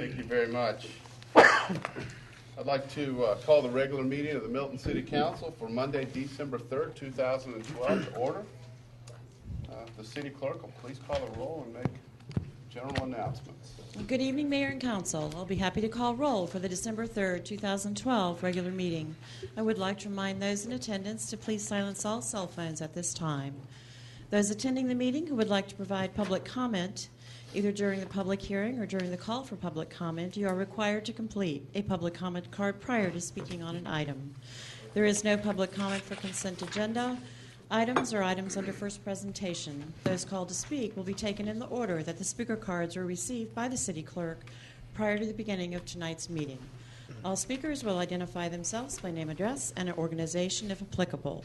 Thank you very much. I'd like to call the regular meeting of the Milton City Council for Monday, December 3rd, 2012 to order. The city clerk will please call the roll and make general announcements. Good evening, Mayor and Council. I'll be happy to call roll for the December 3rd, 2012 regular meeting. I would like to remind those in attendance to please silence all cell phones at this time. Those attending the meeting who would like to provide public comment, either during the public hearing or during the call for public comment, you are required to complete a public comment card prior to speaking on an item. There is no public comment for consent agenda items or items under first presentation. Those called to speak will be taken in the order that the speaker cards were received by the city clerk prior to the beginning of tonight's meeting. All speakers will identify themselves by name, address, and an organization if applicable.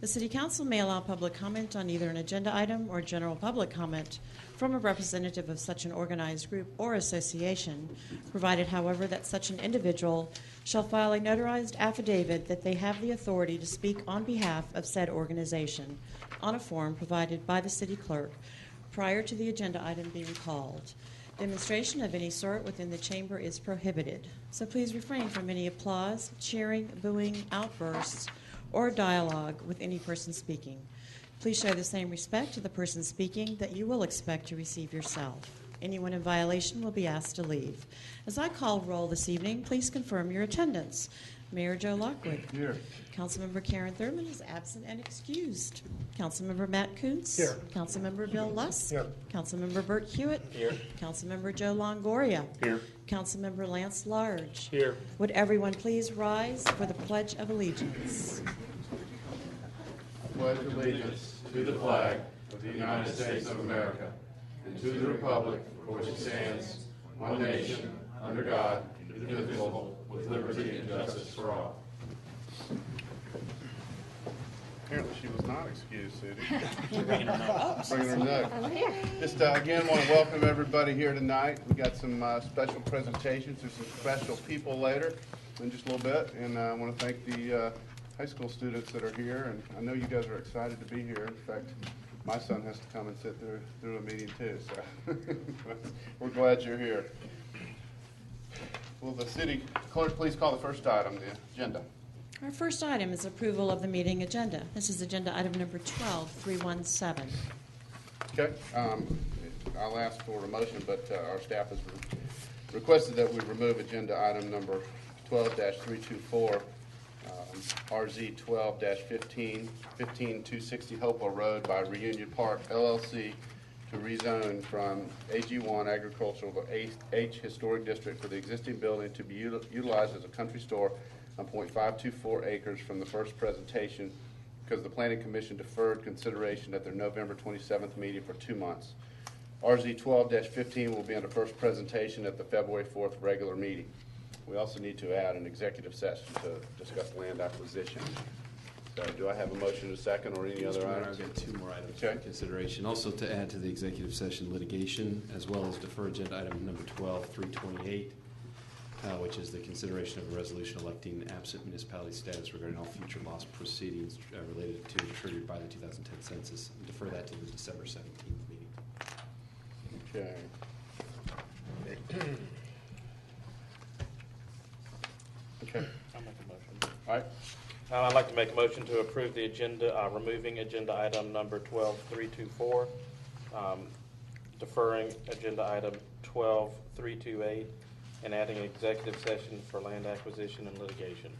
The City Council may allow public comment on either an agenda item or general public comment from a representative of such an organized group or association, provided, however, that such an individual shall file a notarized affidavit that they have the authority to speak on behalf of said organization on a form provided by the city clerk prior to the agenda item being called. Demonstration of any sort within the chamber is prohibited, so please refrain from any applause, cheering, booing, outbursts, or dialogue with any person speaking. Please show the same respect to the person speaking that you will expect to receive yourself. Anyone in violation will be asked to leave. As I call roll this evening, please confirm your attendance. Mayor Joe Lockwood. Here. Councilmember Karen Thurman is absent and excused. Councilmember Matt Kuntz. Here. Councilmember Bill Lusk. Here. Councilmember Bert Hewitt. Here. Councilmember Joe Longoria. Here. Councilmember Lance Large. Here. Would everyone please rise for the Pledge of Allegiance? I pledge allegiance to the flag of the United States of America and to the republic for which it stands, one nation, under God, indivisible, with liberty and justice for all. Apparently she was not excused, Sudie. Bringing her note. Just again want to welcome everybody here tonight. We got some special presentations. There's some special people later in just a little bit, and I want to thank the high school students that are here, and I know you guys are excited to be here. In fact, my son has to come and sit through a meeting too, so we're glad you're here. Will the city clerk please call the first item, the agenda? Our first item is approval of the meeting agenda. This is agenda item number 12317. Okay, I'll ask for a motion, but our staff has requested that we remove agenda item number 12-324, RZ 12-15, 15260 Hopewell Road by Reunion Park LLC to rezone from AG1 Agricultural to H Historic District for the existing building to be utilized as a country store on .524 acres from the first presentation because the Planning Commission deferred consideration at their November 27th meeting for 2 months. RZ 12-15 will be under first presentation at the February 4th regular meeting. We also need to add an executive session to discuss land acquisition. So do I have a motion to second or any other items? I've got two more items for consideration. Also to add to the executive session litigation, as well as defer agenda item number 12-328, which is the consideration of a resolution electing absent municipality status regarding all future loss proceedings related to triggered by the 2010 census. And defer that to the December 17th meeting. Okay. Okay. I'll make a motion. All right. I'd like to make a motion to approve the agenda, removing agenda item number 12324, deferring agenda item 12328, and adding an executive session for land acquisition and litigation.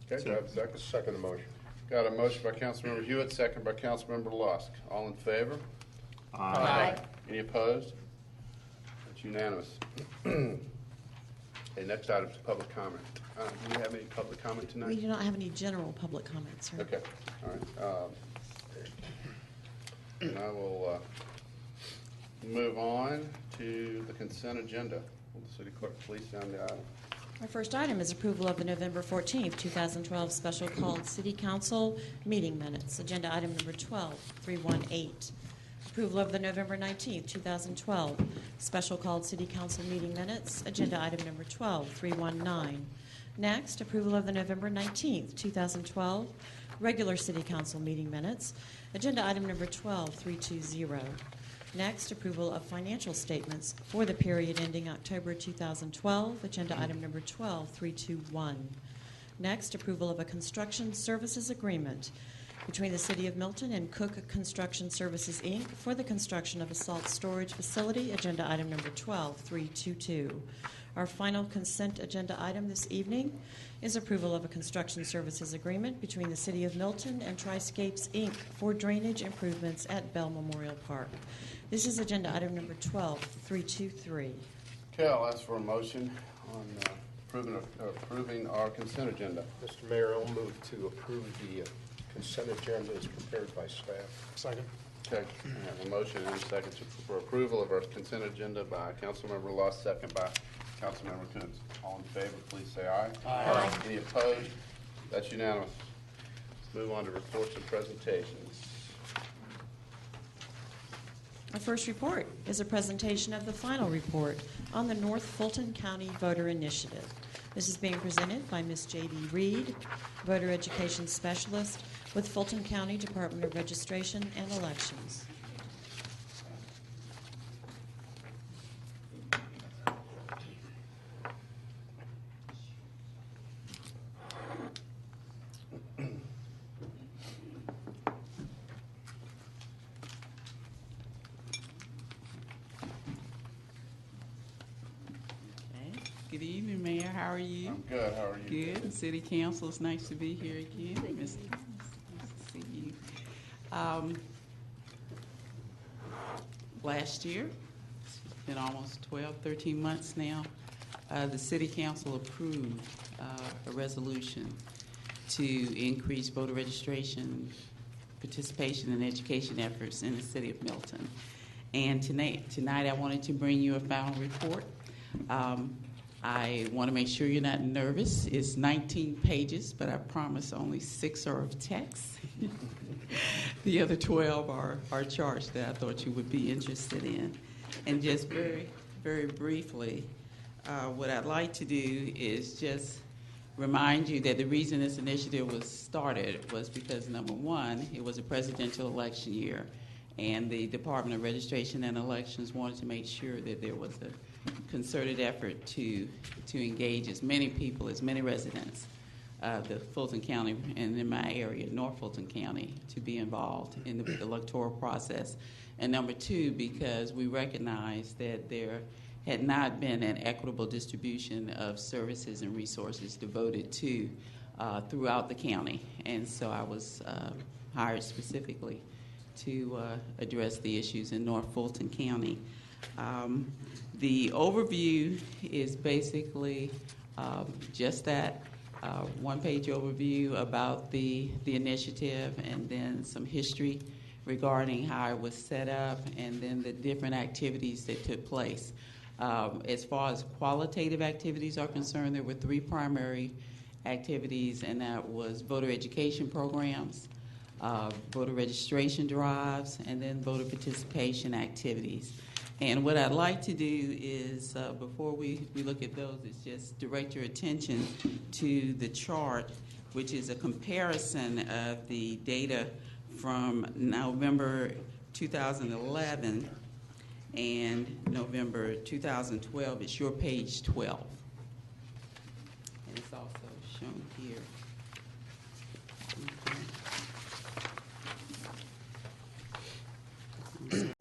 Okay, do I have a second? Second the motion. Got a motion by Councilmember Hewitt, second by Councilmember Lusk. All in favor? Aye. Any opposed? That's unanimous. Okay, next item is public comment. Do we have any public comment tonight? We do not have any general public comments, sir. Okay, all right. And I will move on to the consent agenda. Will the city clerk please sound the item? Our first item is approval of the November 14th, 2012 special called City Council meeting minutes. Agenda item number 12318. Approval of the November 19th, 2012 special called City Council meeting minutes. Agenda item number 12319. Next, approval of the November 19th, 2012 regular City Council meeting minutes. Agenda item number 12320. Next, approval of financial statements for the period ending October 2012, agenda item number 12321. Next, approval of a construction services agreement between the City of Milton and Cook Construction Services, Inc. for the construction of a salt storage facility, agenda item number 12322. Our final consent agenda item this evening is approval of a construction services agreement between the City of Milton and Triscapes, Inc. for drainage improvements at Bell Memorial Park. This is agenda item number 12323. Okay, I'll ask for a motion on approving our consent agenda. Mr. Mayor, I'll move to approve the consent agenda as prepared by staff. Second. Okay, I have a motion and a second for approval of our consent agenda by Councilmember Luss, second by Councilmember Coons. All in favor, please say aye. Aye. Any opposed? That's unanimous. Let's move on to reports and presentations. Our first report is a presentation of the final report on the North Fulton County Voter Initiative. This is being presented by Ms. J.B. Reed, Voter Education Specialist with Fulton County Department of Registration and Elections. Good evening, Mayor. How are you? I'm good. How are you? Good. City Council, it's nice to be here again. Nice to see you. Last year, it's been almost 12, 13 months now, the City Council approved a resolution to increase voter registration, participation, and education efforts in the City of Milton. And tonight I wanted to bring you a final report. I want to make sure you're not nervous. It's 19 pages, but I promise only 6 are of text. The other 12 are charts that I thought you would be interested in. And just very, very briefly, what I'd like to do is just remind you that the reason this initiative was started was because, number one, it was a presidential election year, and the Department of Registration and Elections wanted to make sure that there was a concerted effort to engage as many people, as many residents of the Fulton County and in my area, North Fulton County, to be involved in the electoral process. And number two, because we recognize that there had not been an equitable distribution of services and resources devoted to throughout the county. And so I was hired specifically to address the issues in North Fulton County. The overview is basically just that one-page overview about the initiative, and then some history regarding how it was set up, and then the different activities that took place. As far as qualitative activities are concerned, there were 3 primary activities, and that was voter education programs, voter registration drives, and then voter participation activities. And what I'd like to do is, before we look at those, is just direct your attention to the chart, which is a comparison of the data from November 2011 and November 2012. It's your page 12. And it's also shown here. Okay.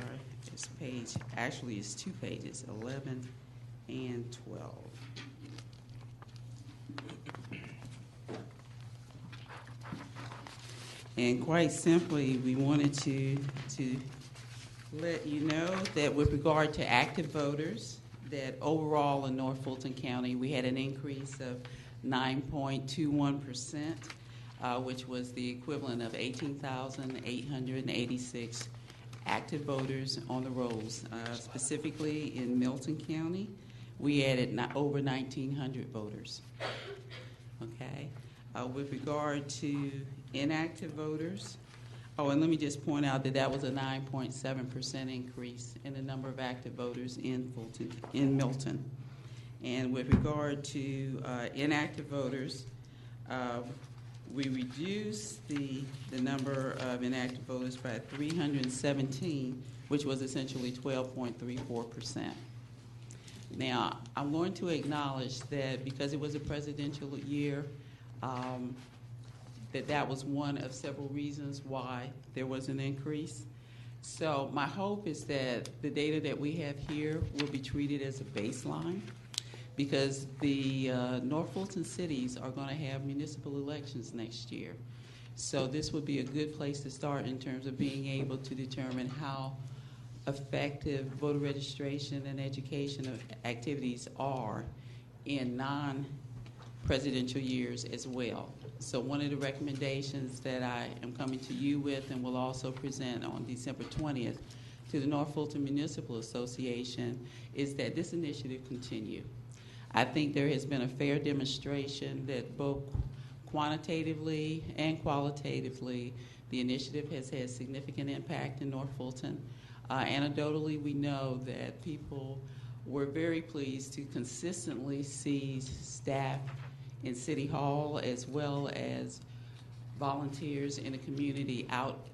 Page, actually it's 2 pages, 11 and 12. And quite simply, we wanted to let you know that with regard to active voters, that overall in North Fulton County, we had an increase of 9.21%, which was the equivalent of 18,886 active voters on the rolls. Specifically in Milton County, we added over 1,900 voters. Okay. With regard to inactive voters, and let me just point out that that was a 9.7% increase in the number of active voters in Milton. And with regard to inactive voters, we reduced the number of inactive voters by 317 which was essentially 12.34%. Now, I'm going to acknowledge that because it was a presidential year, that was one of several reasons why there was an increase. So my hope is that the data that we have here will be treated as a baseline, because the North Fulton cities are going to have municipal elections next year. So this would be a good place to start in terms of being able to determine how effective voter registration and education activities are in non-presidential years as well. So one of the recommendations that I am coming to you with and will also present on December 20th to the North Fulton Municipal Association is that this initiative continue. I think there has been a fair demonstration that both quantitatively and qualitatively the initiative has had significant impact in North Fulton. Anecdotally, we know that people were very pleased to consistently see staff in City Hall as well as volunteers in the community out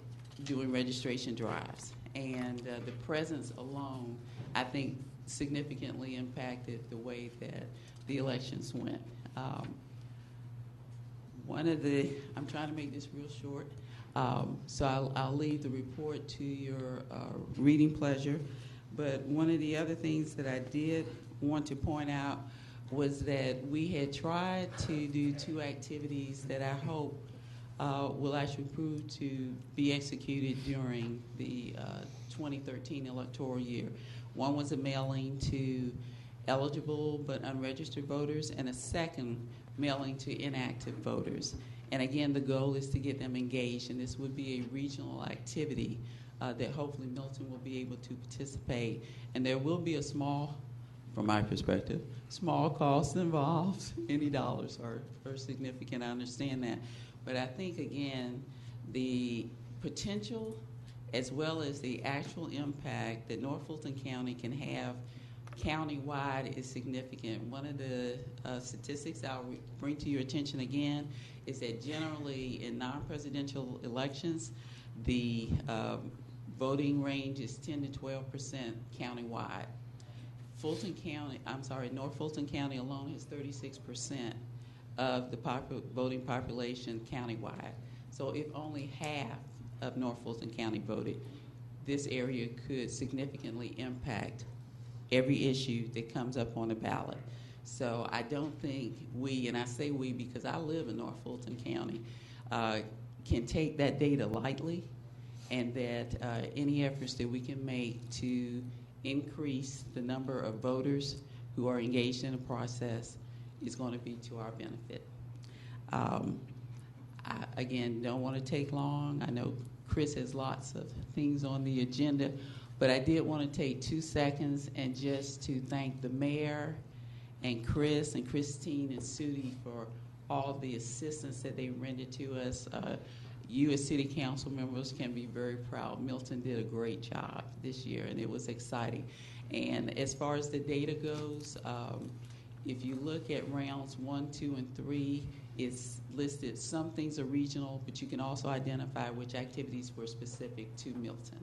doing registration drives. And the presence alone, I think, significantly impacted the way that the elections went. I'm trying to make this real short, so I'll leave the report to your reading pleasure. But one of the other things that I did want to point out was that we had tried to do two activities that I hope will actually prove to be executed during the 2013 electoral year. One was a mailing to eligible but unregistered voters, and a second mailing to inactive voters. And again, the goal is to get them engaged, and this would be a regional activity that hopefully Milton will be able to participate. And there will be a small, from my perspective, small cost involved. Any dollars are significant, I understand that. But I think, again, the potential as well as the actual impact that North Fulton County can have countywide is significant. One of the statistics I'll bring to your attention again is that generally in non-presidential elections, the voting range is 10 to 12% countywide. North Fulton County alone has 36% of the voting population countywide. So if only half of North Fulton County voted, this area could significantly impact every issue that comes up on the ballot. So I don't think we, and I say we because I live in North Fulton County, can take that data lightly, and that any efforts that we can make to increase the number of voters who are engaged in the process is going to be to our benefit. I, again, don't want to take long. I know Chris has lots of things on the agenda, but I did want to take 2 seconds and just to thank the mayor and Chris and Christine and Sudi for all the assistance that they rendered to us. You as city council members can be very proud. Milton did a great job this year, and it was exciting. And as far as the data goes, if you look at rounds 1, 2, and 3, it's listed. Some things are regional, but you can also identify which activities were specific to Milton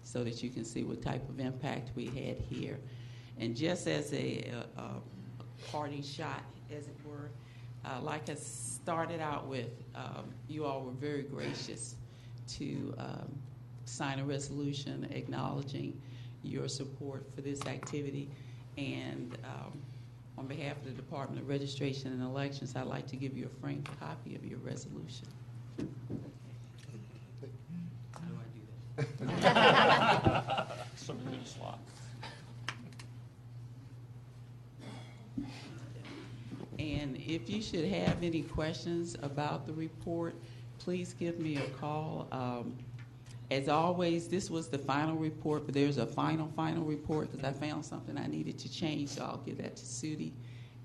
so that you can see what type of impact we had here. And just as a parting shot, as it were, like I started out with, you all were very gracious to sign a resolution acknowledging your support for this activity. And on behalf of the Department of Registration and Elections, I'd like to give you a framed copy of your resolution. How do I do that? Something in the slot. And if you should have any questions about the report, please give me a call. As always, this was the final report, but there's a final report because I found something I needed to change, so I'll give that to Sudi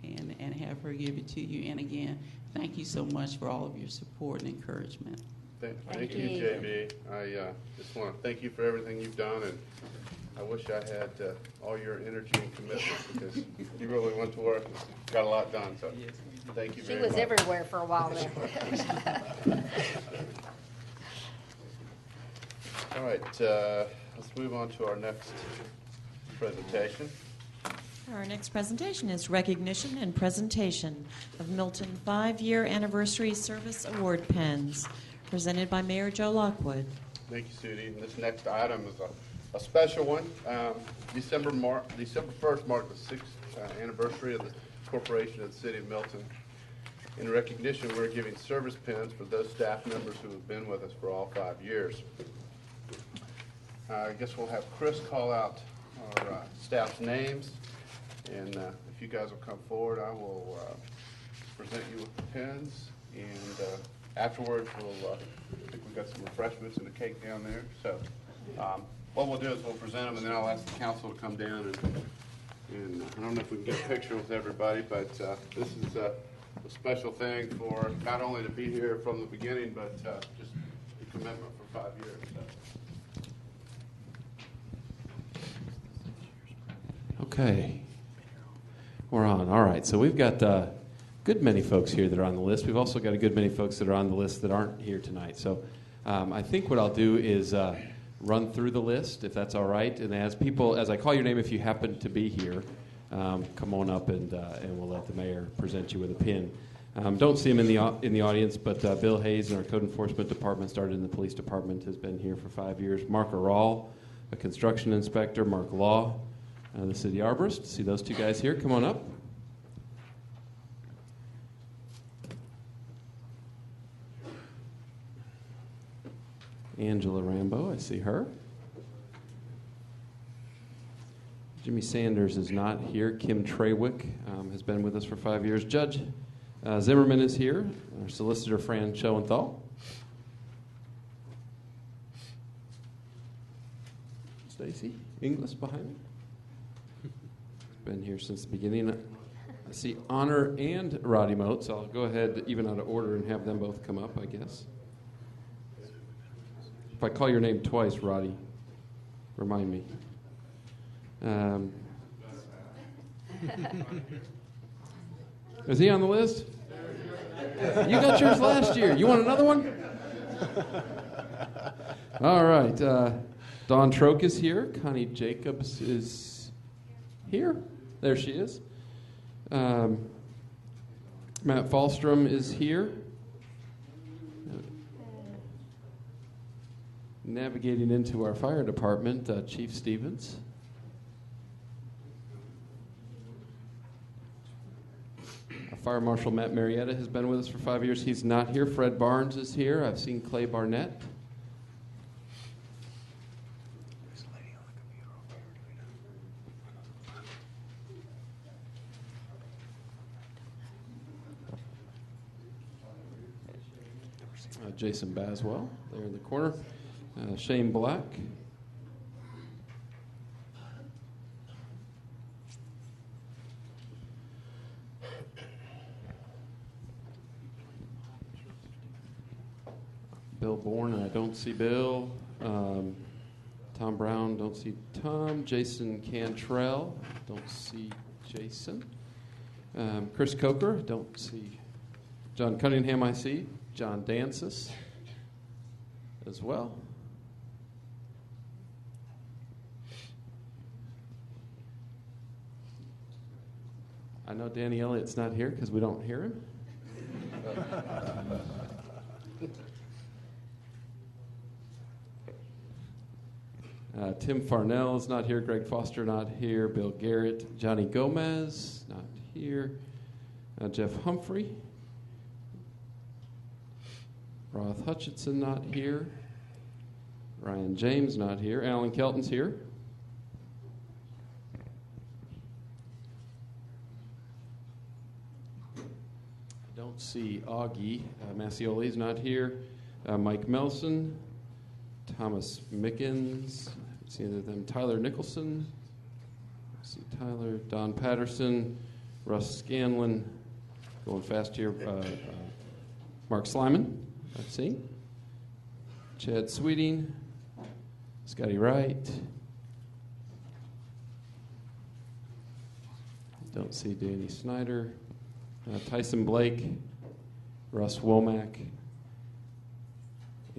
and have her give it to you. And again, thank you so much for all of your support and encouragement. Thank you, JB. I just want to thank you for everything you've done, and I wish I had all your energy and commitment because you really went to work and got a lot done. So thank you very much. She was everywhere for a while there. All right, Let's move on to our next presentation. Our next presentation is recognition and presentation of Milton 5-year anniversary service award pens, presented by Mayor Joe Lockwood. Thank you, Sudie. And this next item is a special one. December 1st marked the 6th anniversary of the corporation of the City of Milton. In recognition, we're giving service pins for those staff members who have been with us for all 5 years. I guess we'll have Chris call out our staff's names, and if you guys will come forward, I will present you with the pins, and afterwards I think we've got some refreshments and a cake down there. So what we'll do is we'll present them, and then I'll ask the council to come down, and I don't know if we can get a picture with everybody, but this is a special thing for not only to be here from the beginning, but just the commitment for 5 years. So. Okay, we're on. All right, so we've got a good many folks here that are on the list. We've also got a good many folks that are on the list that aren't here tonight. So I think what I'll do is run through the list, if that's all right. And as I call your name, if you happen to be here, come on up and we'll let the mayor present you with a pin. Don't see him in the audience, but Bill Hayes in our code enforcement department, started in the police department, has been here for 5 years. Mark Aral, a construction inspector. Mark Law, the city arborist. See those two guys here? Come on up. Angela Rambo, I see her. Jimmy Sanders is not here. Kim Trawick has been with us for 5 years. Judge Zimmerman is here. Our solicitor, Fran Schoenthal. Stacy Inglis behind me. Been here since the beginning. I see Honor and Roddy Moat, so I'll go ahead, even out of order, and have them both come up, I guess. If I call your name twice, Roddy, remind me. Is he on the list? You got yours last year. You want another one? All right. Dawn Troke is here. Connie Jacobs is here. There she is. Matt Falstrom is here. Navigating into our fire department, Chief Stevens. Our Fire Marshal Matt Marietta has been with us for 5 years. He's not here. Fred Barnes is here. I've seen Clay Barnett. Jason Baswell, there in the corner. Shane Black. Bill Bourne, and I don't see Bill. Tom Brown, don't see Tom. Jason Cantrell, don't see Jason. Chris Coker, don't see. John Cunningham, I see. John Dancis as well. I know Danny Elliott's not here because we don't hear him. Tim Farnell is not here. Greg Foster not here. Bill Garrett. Johnny Gomez not here. Jeff Humphrey. Roth Hutchinson not here. Ryan James not here. Alan Kelton's here. I don't see Augie. Massioli's not here. Mike Melson. Thomas Mickens. I see either of them. Tyler Nicholson. I see Tyler. Don Patterson. Russ Scanlon. Going fast here. Mark Slyman. Let's see. Chad Sweeting. Scotty Wright. Don't see Danny Snyder. Tyson Blake. Russ Womack.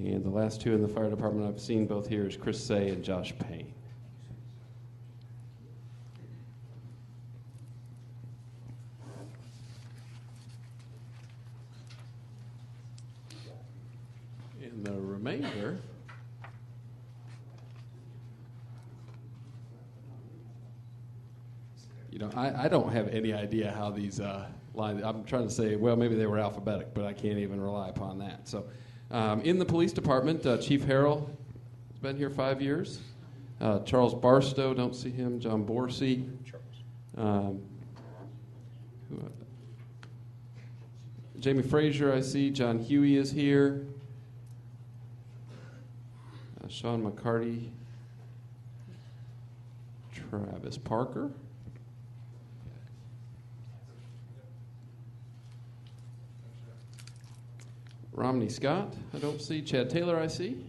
And the last two in the fire department I've seen both here is Chris Say and Josh Payne. In the remainder, I don't have any idea how these lines. I'm trying to say, well, maybe they were alphabetic, but I can't even rely upon that. So, in the police department, Chief Harrell has been here 5 years. Charles Barstow, don't see him. John Borsey. Jamie Frazier, I see. John Huey is here. Sean McCarty. Travis Parker. Romney Scott, I don't see. Chad Taylor, I see.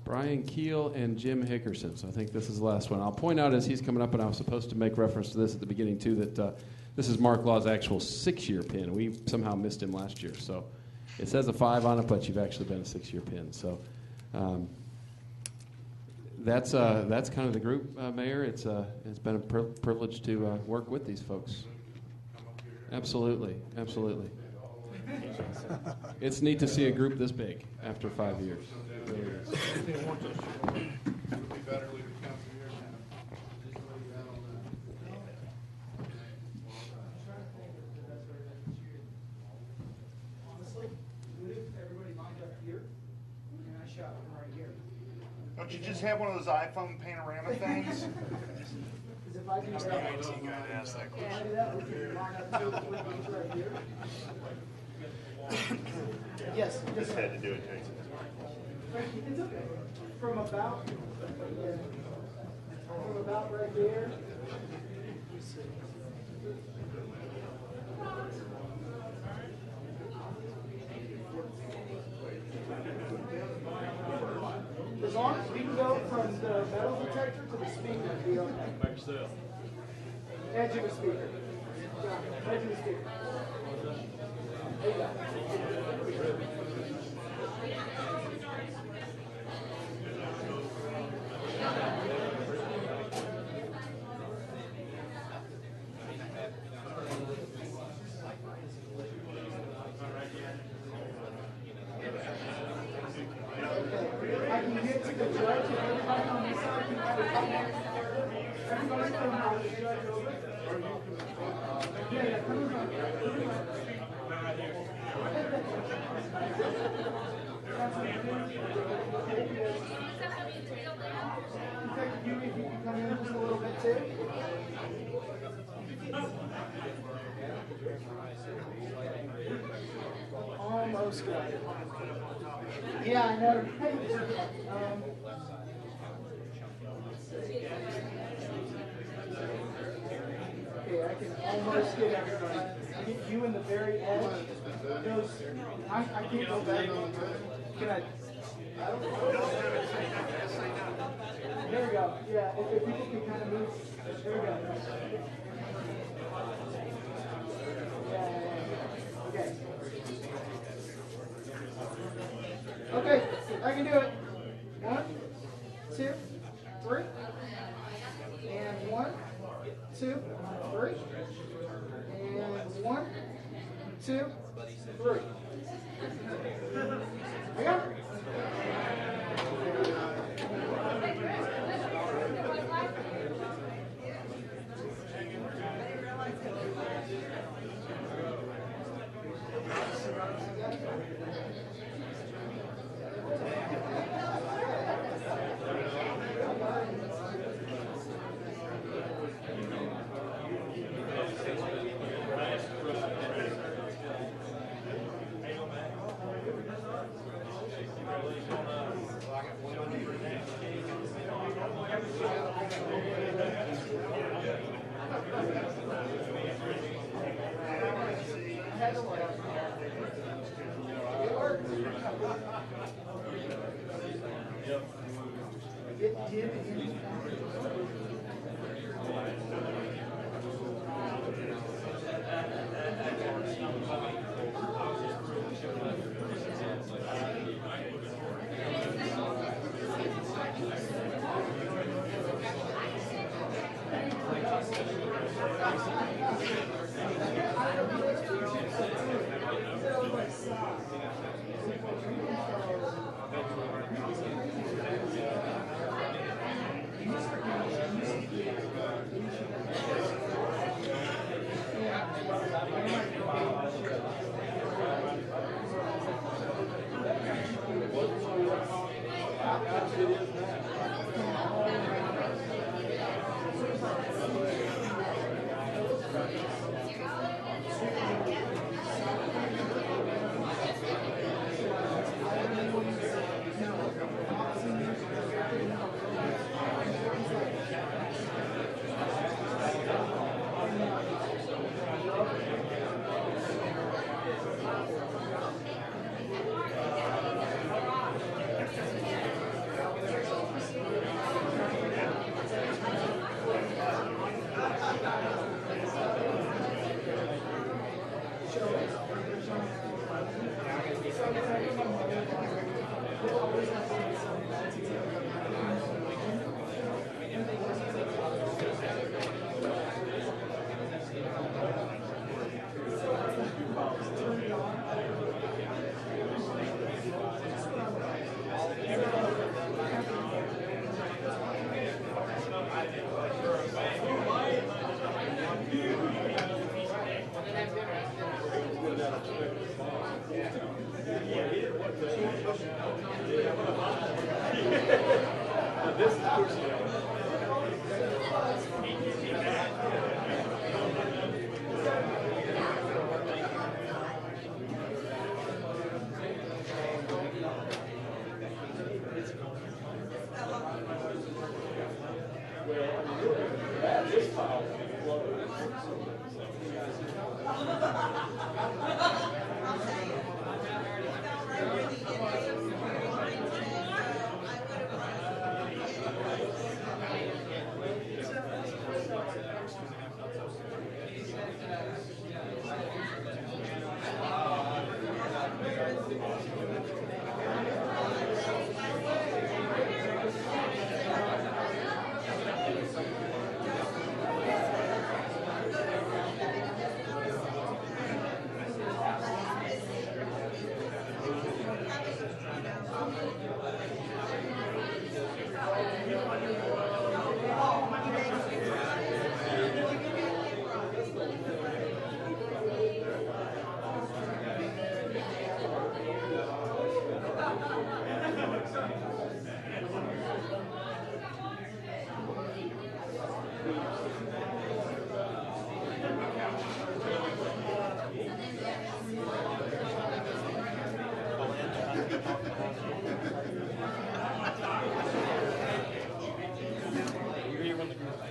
Brian Keel and Jim Hickerson. So I think this is the last one. I'll point out as he's coming up, and I was supposed to make reference to this at the beginning, too, that this is Mark Law's actual 6-year pin. We somehow missed him last year. So it says a 5 on it, but you've actually been a 6-year pin. So that's kind of the group, Mayor. It's been a privilege to work with these folks. Absolutely, absolutely. It's neat to see a group this big after 5 years. It really is. Don't you just have one of those iPhone panorama things? Yes. Just had to do it, Jason. It's okay. From about right there. As long as we can go from the metal detector to the speaker, it'll be okay. Edge of the speaker. Yeah, edge of the speaker. There you go. I can get to the judge and everybody on this side can have a comment. Everybody can have the judge over. Yeah, come on. Detective Huey, if you can come in just a little bit too. Almost got it. Yeah, I know. Okay, I can almost get everybody. Get you in the very edge. Those, I can't go back. Can I? There we go. Yeah, if people can kind of move. There we go. Yeah. Okay. Okay, I can do it. 1, 2, 3. And 1, 2, 3. And 1, 2, 3. I got it.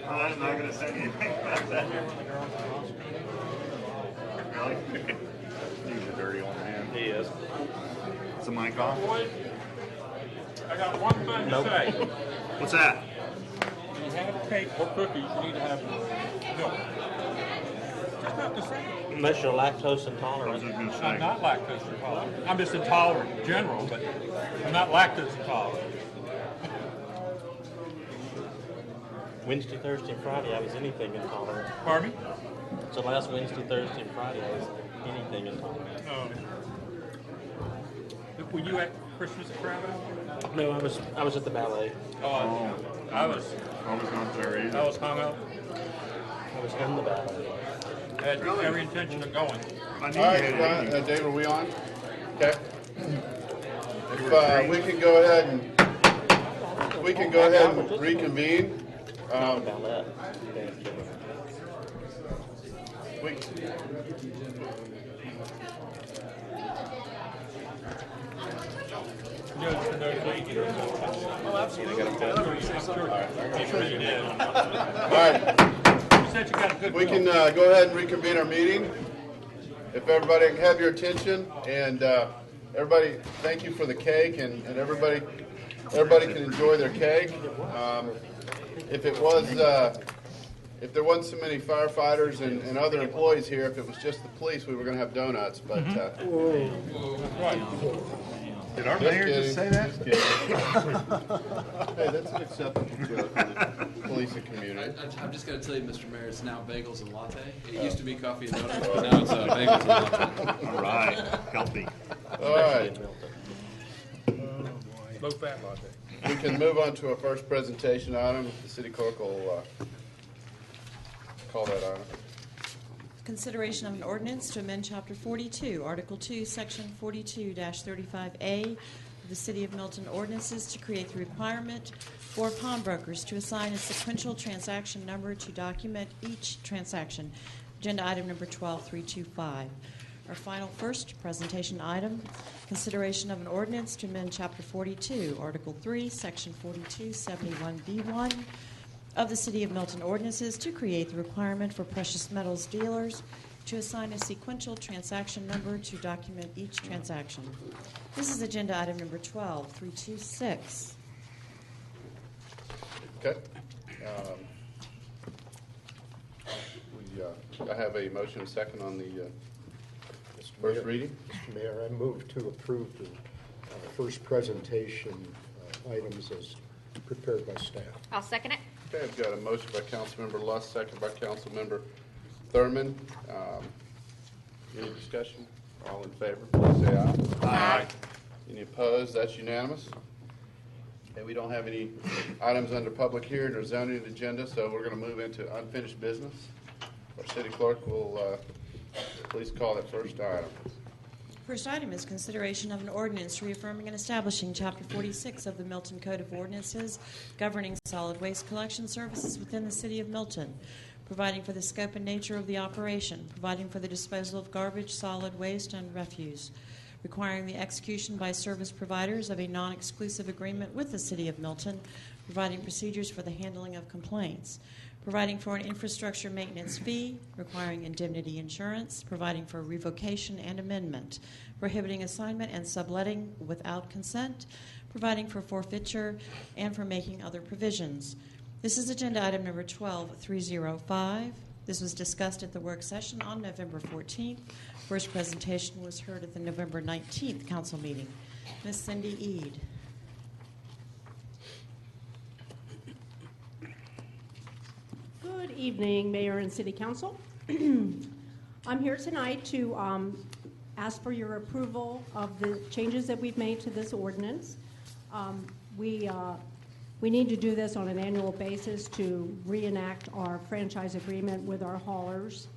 I'm not gonna say anything about that. Really? He's a dirty old man. He is. Is the mic on? I got one thing to say. What's that? When you have cake or cookies, you need to have milk. Just not the same. Unless you're lactose I was intolerant. just gonna I'm say. not lactose intolerant. I'm just intolerant in general, but I'm not lactose intolerant. Wednesday, Thursday, and Friday, I was anything intolerant. Pardon me? So last Wednesday, Thursday, and Friday, I was anything intolerant. Were you at Christmas at Crab Apple? No, I was at the ballet. Oh, I was not there either. I was hung up. I was in the ballet. I had every intention of going. I knew All you right, had it. Dave, are we on? Okay. If we can go ahead and reconvene. Ballet. We, Oh, absolutely. I'm sure you did. all right. You said you got a good We can go ahead and reconvene our meeting. If everybody can have your attention, and everybody, thank you for the cake, and everybody can enjoy their cake. If it was, if there wasn't so many firefighters and other employees here, if it was just the police, we were going to have donuts. But Did our just mayor just say kidding. that? Just kidding. Hey, that's an acceptable joke in the policing community. I'm just going to tell you, Mr. Mayor, it's now bagels and latte. It used to be coffee and donuts, but now it's bagels and latte. All right, healthy. All right. low fat latte. We can move on to our first presentation item. The city clerk will call that item. Consideration of an ordinance to amend Chapter 42, Article 2, Section 42-35A of the City of Milton ordinances to create the requirement for pawnbrokers to assign a sequential transaction number to document each transaction. Agenda item number 12325. Our final first presentation item, consideration of an ordinance to amend Chapter 42, Article 3, Section 4271B1 of the City of Milton ordinances to create the requirement for precious metals dealers to assign a sequential transaction number to document each transaction. This is agenda item number 12326. Okay. I have a motion and second on the first reading. Mr. Mayor, I move to approve the first presentation items as prepared by staff. I'll second it. Okay, I've got a motion by Councilmember Luss, second by Councilmember Thurman. Any discussion? All in favor, please say aye. Aye. Any opposed? That's unanimous. Okay, we don't have any items under public hearing or zoning agenda, so we're going to move into unfinished business. Our city clerk will please call that first item. First item is consideration of an ordinance reaffirming and establishing Chapter 46 of the Milton Code of Ordinances governing solid waste collection services within the City of Milton, providing for the scope and nature of the operation, providing for the disposal of garbage, solid waste, and refuse, requiring the execution by service providers of a non-exclusive agreement with the City of Milton, providing procedures for the handling of complaints, providing for an infrastructure maintenance fee, requiring indemnity insurance, providing for revocation and amendment, prohibiting assignment and subletting without consent, providing for forfeiture, and for making other provisions. This is agenda item number 12305. This was discussed at the work session on November 14th. First presentation was heard at the November 19th council meeting. Ms. Cindy Eade. Good evening, Mayor and City Council. I'm here tonight to ask for your approval of the changes that we've made to this ordinance. We need to do this on an annual basis to reenact our franchise agreement with our haulers.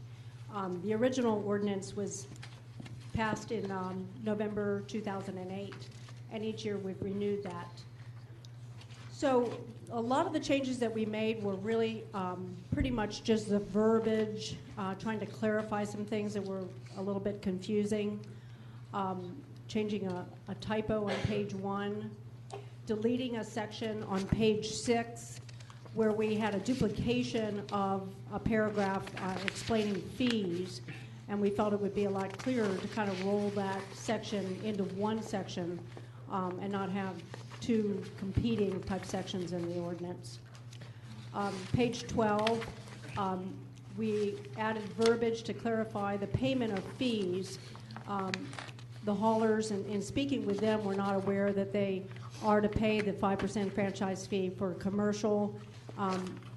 The original ordinance was passed in November 2008, and each year we've renewed that. So a lot of the changes that we made were really pretty much just the verbiage, trying to clarify some things that were a little bit confusing, changing a typo on page 1, deleting a section on page 6 where we had a duplication of a paragraph explaining fees, and we felt it would be a lot clearer to kind of roll that section into one section and not have two competing type sections in the ordinance. Page 12, we added verbiage to clarify the payment of fees. The haulers, in speaking with them, were not aware that they are to pay the 5% franchise fee for commercial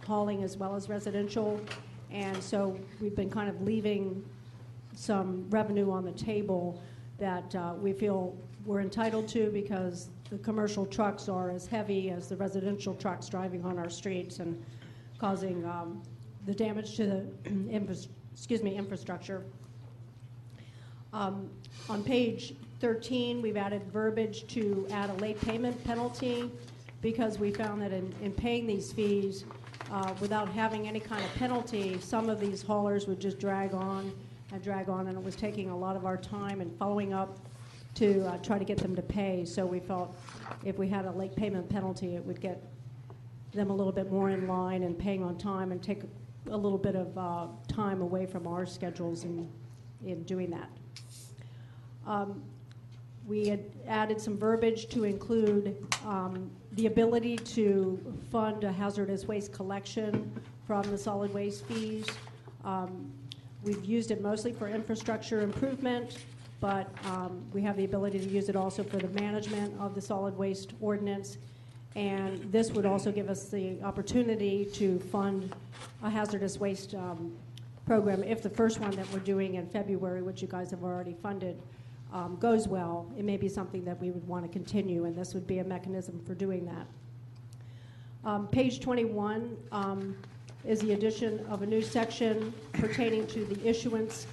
hauling as well as residential. And so we've been kind of leaving some revenue on the table that we feel we're entitled to because the commercial trucks are as heavy as the residential trucks driving on our streets and causing the damage to the infrastructure. On page 13, we've added verbiage to add a late payment penalty because we found that in paying these fees without having any kind of penalty, some of these haulers would just drag on, and it was taking a lot of our time and following up to try to get them to pay. So we felt if we had a late payment penalty, it would get them a little bit more in line and paying on time and take a little bit of time away from our schedules in doing that. We had added some verbiage to include the ability to fund a hazardous waste collection from the solid waste fees. We've used it mostly for infrastructure improvement, but we have the ability to use it also for the management of the solid waste ordinance. And this would also give us the opportunity to fund a hazardous waste program if the first one that we're doing in February, which you guys have already funded, goes well. It may be something that we would want to continue, and this would be a mechanism for doing that. Page 21 is the addition of a new section pertaining to the issuance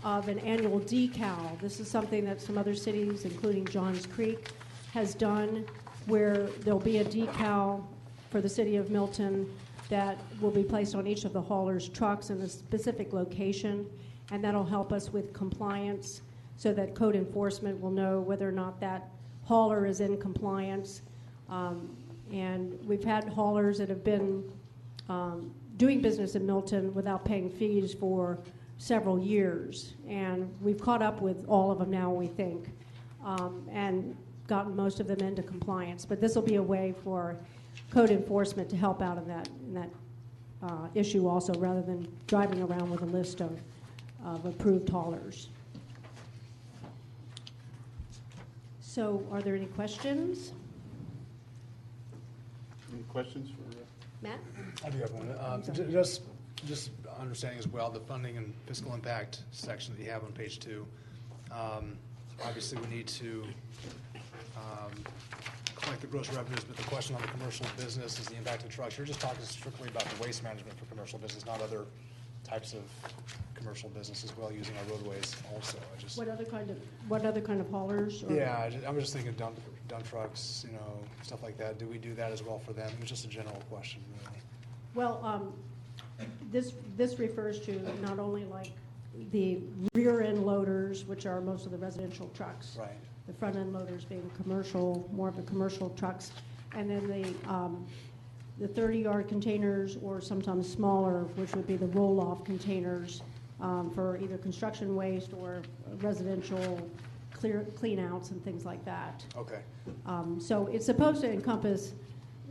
of an annual decal. This is something that some other cities, including Johns Creek, has done, where there'll be a decal for the city of Milton that will be placed on each of the haulers' trucks in a specific location, and that'll help us with compliance so that code enforcement will know whether or not that hauler is in compliance. And we've had haulers that have been doing business in Milton without paying fees for several years, and we've caught up with all of them now, we think, and gotten most of them into compliance. But this will be a way for code enforcement to help out in that issue also, rather than driving around with a list of approved haulers. So, are there any questions? Any questions for Matt? I do have one. Just understanding as well the funding and fiscal impact section that you have on page 2. Obviously, we need to collect the gross revenues, but the question on the commercial business is the impact of trucks. You're just talking strictly about the waste management for commercial business, not other types of commercial business as well using our roadways also. What other kind of haulers? Or? Yeah, I was just thinking dump trucks, stuff like that. Do we do that as well for them? It was just a general question, really. Well, this refers to not only like the rear end loaders, which are most of the residential trucks. Right. The front end loaders being commercial, more of the commercial trucks, and then the 30-yard containers, or sometimes smaller, which would be the roll-off containers for either construction waste or residential clean outs and things like that. Okay. So it's supposed to encompass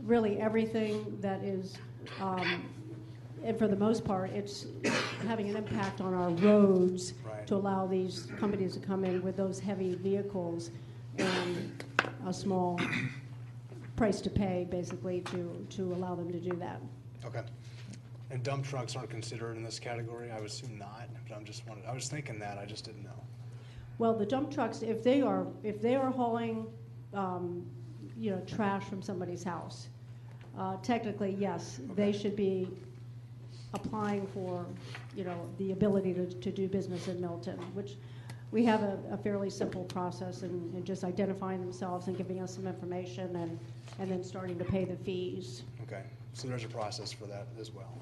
really everything that is, and for the most part, it's having an impact on our roads to allow these companies to come in with those heavy vehicles and a small price to pay, basically, to allow them to do that. Okay. And dump trucks aren't considered in this category? I would assume not, but I was thinking that, I just didn't know. Well, the dump trucks, if they are hauling, trash from somebody's house, technically, yes, they should be applying for, the ability to do business in Milton, which we have a fairly simple process in just identifying themselves and giving us some information and then starting to pay the fees. Okay, so there's a process for that as well.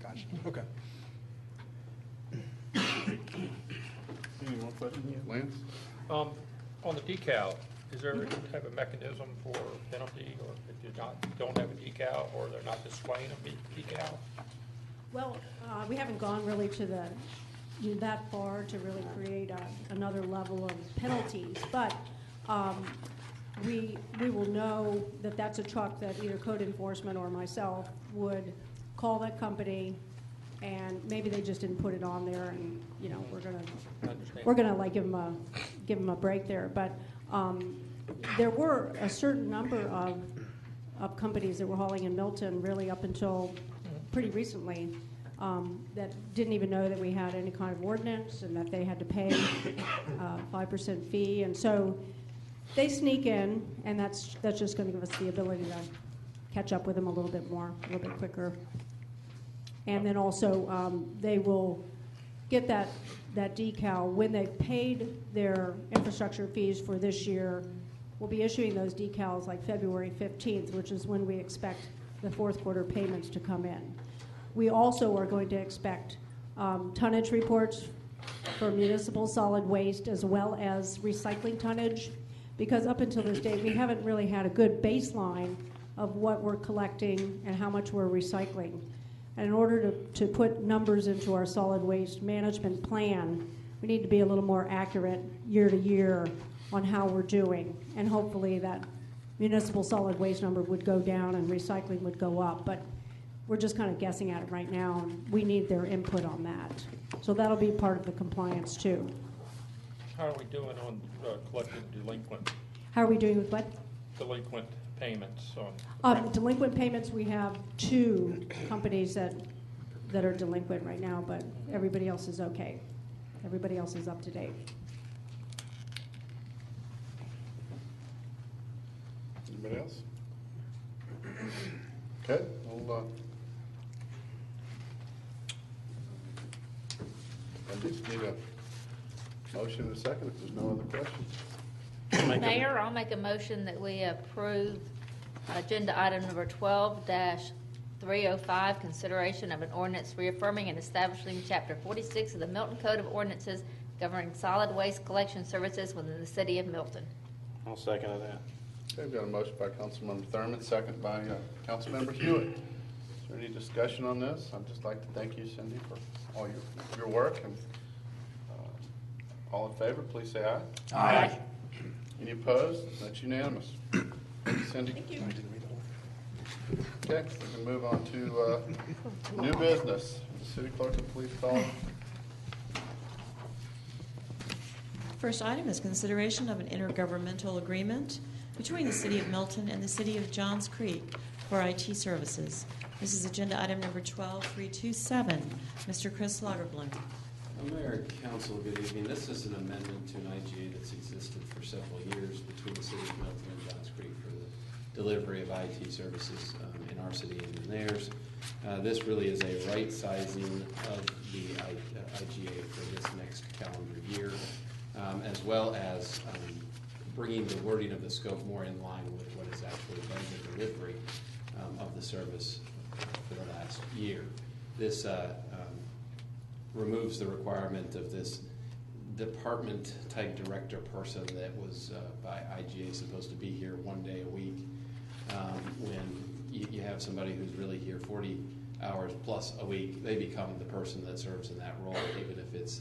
Gotcha. Okay. Any more questions? Lance? On the decal, is there any type of mechanism for penalty, or if you don't have a decal, or they're not displaying a decal? Well, we haven't gone really to that far to really create another level of penalties, but we will know that that's a truck that either code enforcement or myself would call that company, and maybe they just didn't put it on there, and we're gonna like give them a break there. But there were a certain number of companies that were hauling in Milton really up until pretty recently that didn't even know that we had any kind of ordinance and that they had to pay 5% fee, and so they sneak in, and that's just going to give us the ability to catch up with them a little bit more, a little bit quicker. And then also they will get that decal when they've paid their infrastructure fees for this year. We'll be issuing those decals like February 15th, which is when we expect the fourth quarter payments to come in. We also are going to expect tonnage reports for municipal solid waste as well as recycling tonnage, because up until this date we haven't really had a good baseline of what we're collecting and how much we're recycling. And in order to put numbers into our solid waste management plan, we need to be a little more accurate year to year on how we're doing. And hopefully that municipal solid waste number would go down and recycling would go up. But we're just kind of guessing at it right now, and we need their input on that. So that'll be part of the compliance too. How are we doing on collecting delinquent? How are we doing with what? Delinquent payments on. Delinquent payments, we have 2 companies that are delinquent right now, but everybody else is okay. Everybody else is up to date. Anybody else? Okay, well, I just need a motion and a second if there's no other questions. Mayor, I'll make a motion that we approve agenda item number 12-305, consideration of an ordinance reaffirming and establishing Chapter 46 of the Milton Code of Ordinances governing solid waste collection services within the city of Milton. I'll second that. Okay, we've got a motion by Councilmember Thurman, second by Councilmember Hewitt. Is there any discussion on this? I'd just like to thank you, Cindy, for all your work. And all in favor, please say aye. Aye. Any opposed? That's unanimous. Thank you, Cindy. Thank you. Okay, we can move on to new business. The city clerk, please call. First item is consideration of an intergovernmental agreement between the City of Milton and the City of Johns Creek for IT services. This is agenda item number 12327. Mr. Chris Lagerblum. Mayor, Council, good evening. This is an amendment to an IGA that's existed for several years between the City of Milton and Johns Creek for the delivery of IT services in our city and in theirs. This really is a right-sizing of the IGA for this next calendar year, as well as bringing the wording of the scope more in line with what has actually been the delivery of the service for the last year. This removes the requirement of this department-type director person that was by IGA supposed to be here one day a week. When you have somebody who's really here 40 hours plus a week, they become the person that serves in that role, even if it's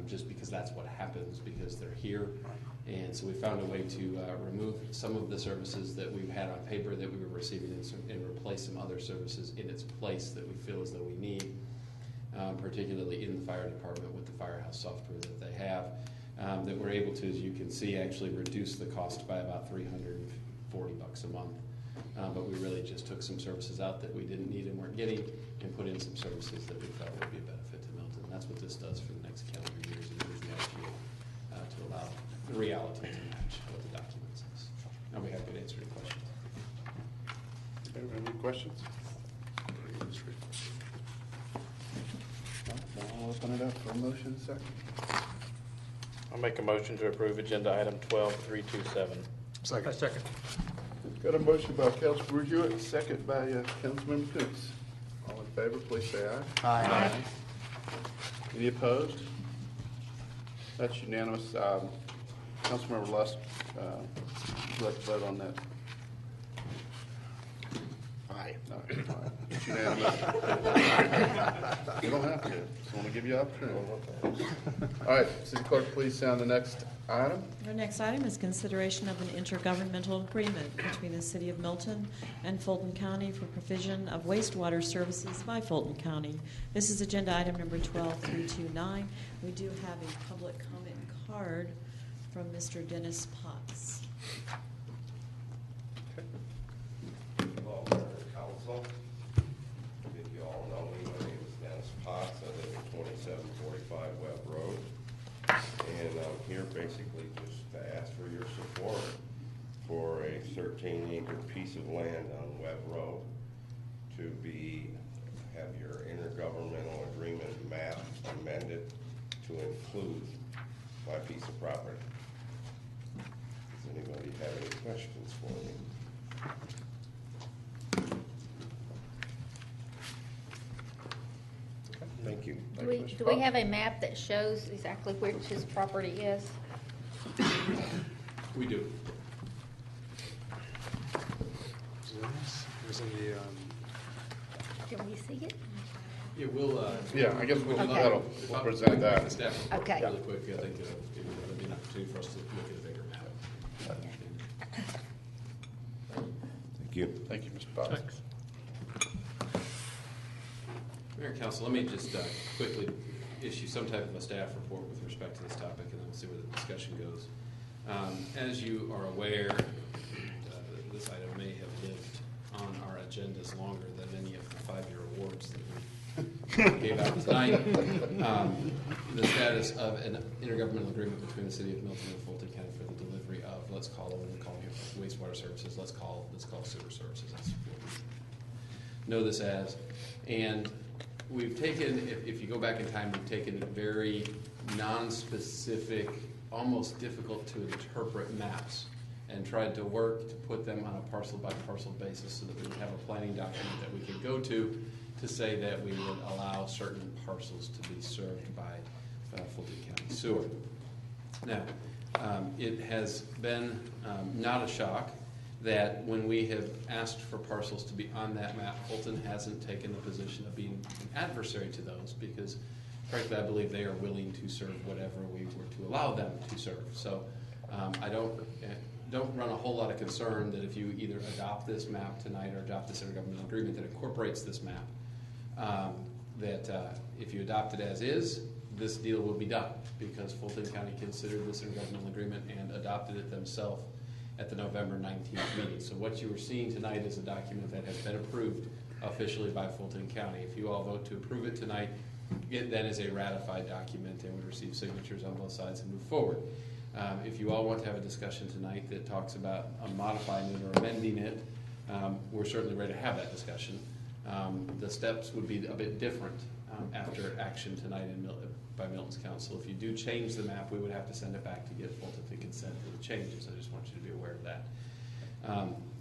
just because that's what happens because they're here. And so we found a way to remove some of the services that we've had on paper that we were receiving and replace some other services in its place that we feel as though we need, particularly in the fire department with the firehouse software that they have, that we're able to, as you can see, actually reduce the cost by about $340 a month. But we really just took some services out that we didn't need and weren't getting and put in some services that we felt would be a benefit to Milton. That's what this does for the next calendar years and use the IGA to allow the reality to match what the document says. I'll be happy to answer any questions. Any questions? I'll open it up for a motion second. I'll make a motion to approve agenda item 12327. Second. Got a motion by Councilmember Hewitt, second by Councilmember Coons. All in favor, please say aye. Aye. Any opposed? That's unanimous. Councilmember Lusk, would you like to vote on that? Aye. No, aye. It's unanimous. You don't have to. Just want to give you an opportunity. All right, City Clerk, please sound the next item. Our next item is consideration of an intergovernmental agreement between the City of Milton and Fulton County for provision of wastewater services by Fulton County. This is agenda item number 12329. We do have a public comment card from Mr. Dennis Potts. Hello, Mayor and Council. I think you all know me. My name is Dennis Potts. I live at 2745 Webb Road. And I'm here basically just to ask for your support for a 13-acre piece of land on Webb Road to have your intergovernmental agreement map amended to include my piece of property. Does anybody have any questions for me? Thank you. Do we have a map that shows exactly which his property is? We do. It was in the, Can we see it? Yeah, we'll. Yeah, I guess we'll Okay. we'll present that. The staff report Okay. really quick. I think it'll be an opportunity for us to look at a bigger map. Thank you. Thank you, Mr. Potts. Thanks. Mayor and Council, let me just quickly issue some type of a staff report with respect to this topic, and then we'll see where the discussion goes. As you are aware, this item may have lived on our agendas longer than any of the 5-year awards that we gave out tonight. The status of an intergovernmental agreement between the City of Milton and Fulton County for the delivery of, let's call it, we call it wastewater services, let's call sewer services. That's what we know this as. And we've taken, if you go back in time, we've taken very non-specific, almost difficult to interpret maps and tried to work to put them on a parcel-by-parcel basis so that we would have a planning document that we could go to say that we would allow certain parcels to be served by Fulton County Sewer. Now, it has been not a shock that when we have asked for parcels to be on that map, Fulton hasn't taken the position of being an adversary to those because, frankly, I believe they are willing to serve whatever we were to allow them to serve. So I don't run a whole lot of concern that if you either adopt this map tonight or adopt this intergovernmental agreement that incorporates this map, that if you adopt it as is, this deal will be done because Fulton County considered this intergovernmental agreement and adopted it themselves at the November 19th meeting. So what you are seeing tonight is a document that has been approved officially by Fulton County. If you all vote to approve it tonight, it then is a ratified document and would receive signatures on both sides and move forward. If you all want to have a discussion tonight that talks about modifying it or amending it, we're certainly ready to have that discussion. The steps would be a bit different after action tonight by Milton's council. If you do change the map, we would have to send it back to get Fulton to consent to the changes. I just want you to be aware of that.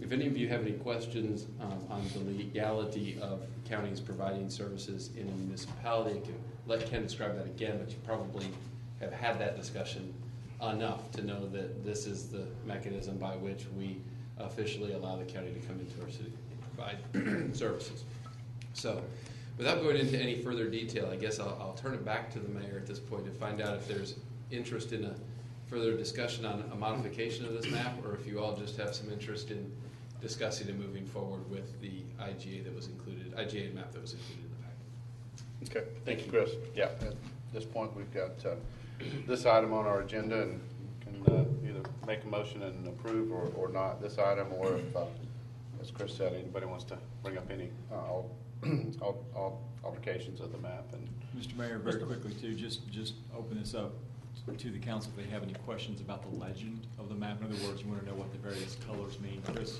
If any of you have any questions on the legality of counties providing services in a municipality, I can let Ken describe that again, but you probably have had that discussion enough to know that this is the mechanism by which we officially allow the county to come into our city and provide services. So, without going into any further detail, I guess I'll turn it back to the mayor at this point to find out if there's interest in a further discussion on a modification of this map, or if you all just have some interest in discussing and moving forward with the IGA that was included, IGA map that was included in the packet. Okay, thank you, Chris. Yeah, at this point, we've got this item on our agenda, and can either make a motion and approve or not this item, or if, as Chris said, anybody wants to bring up any altercations of the map. And Mr. Mayor, very quickly too, just open this up to the council if they have any questions about the legend of the map. In other words, you want to know what the various colors mean. Chris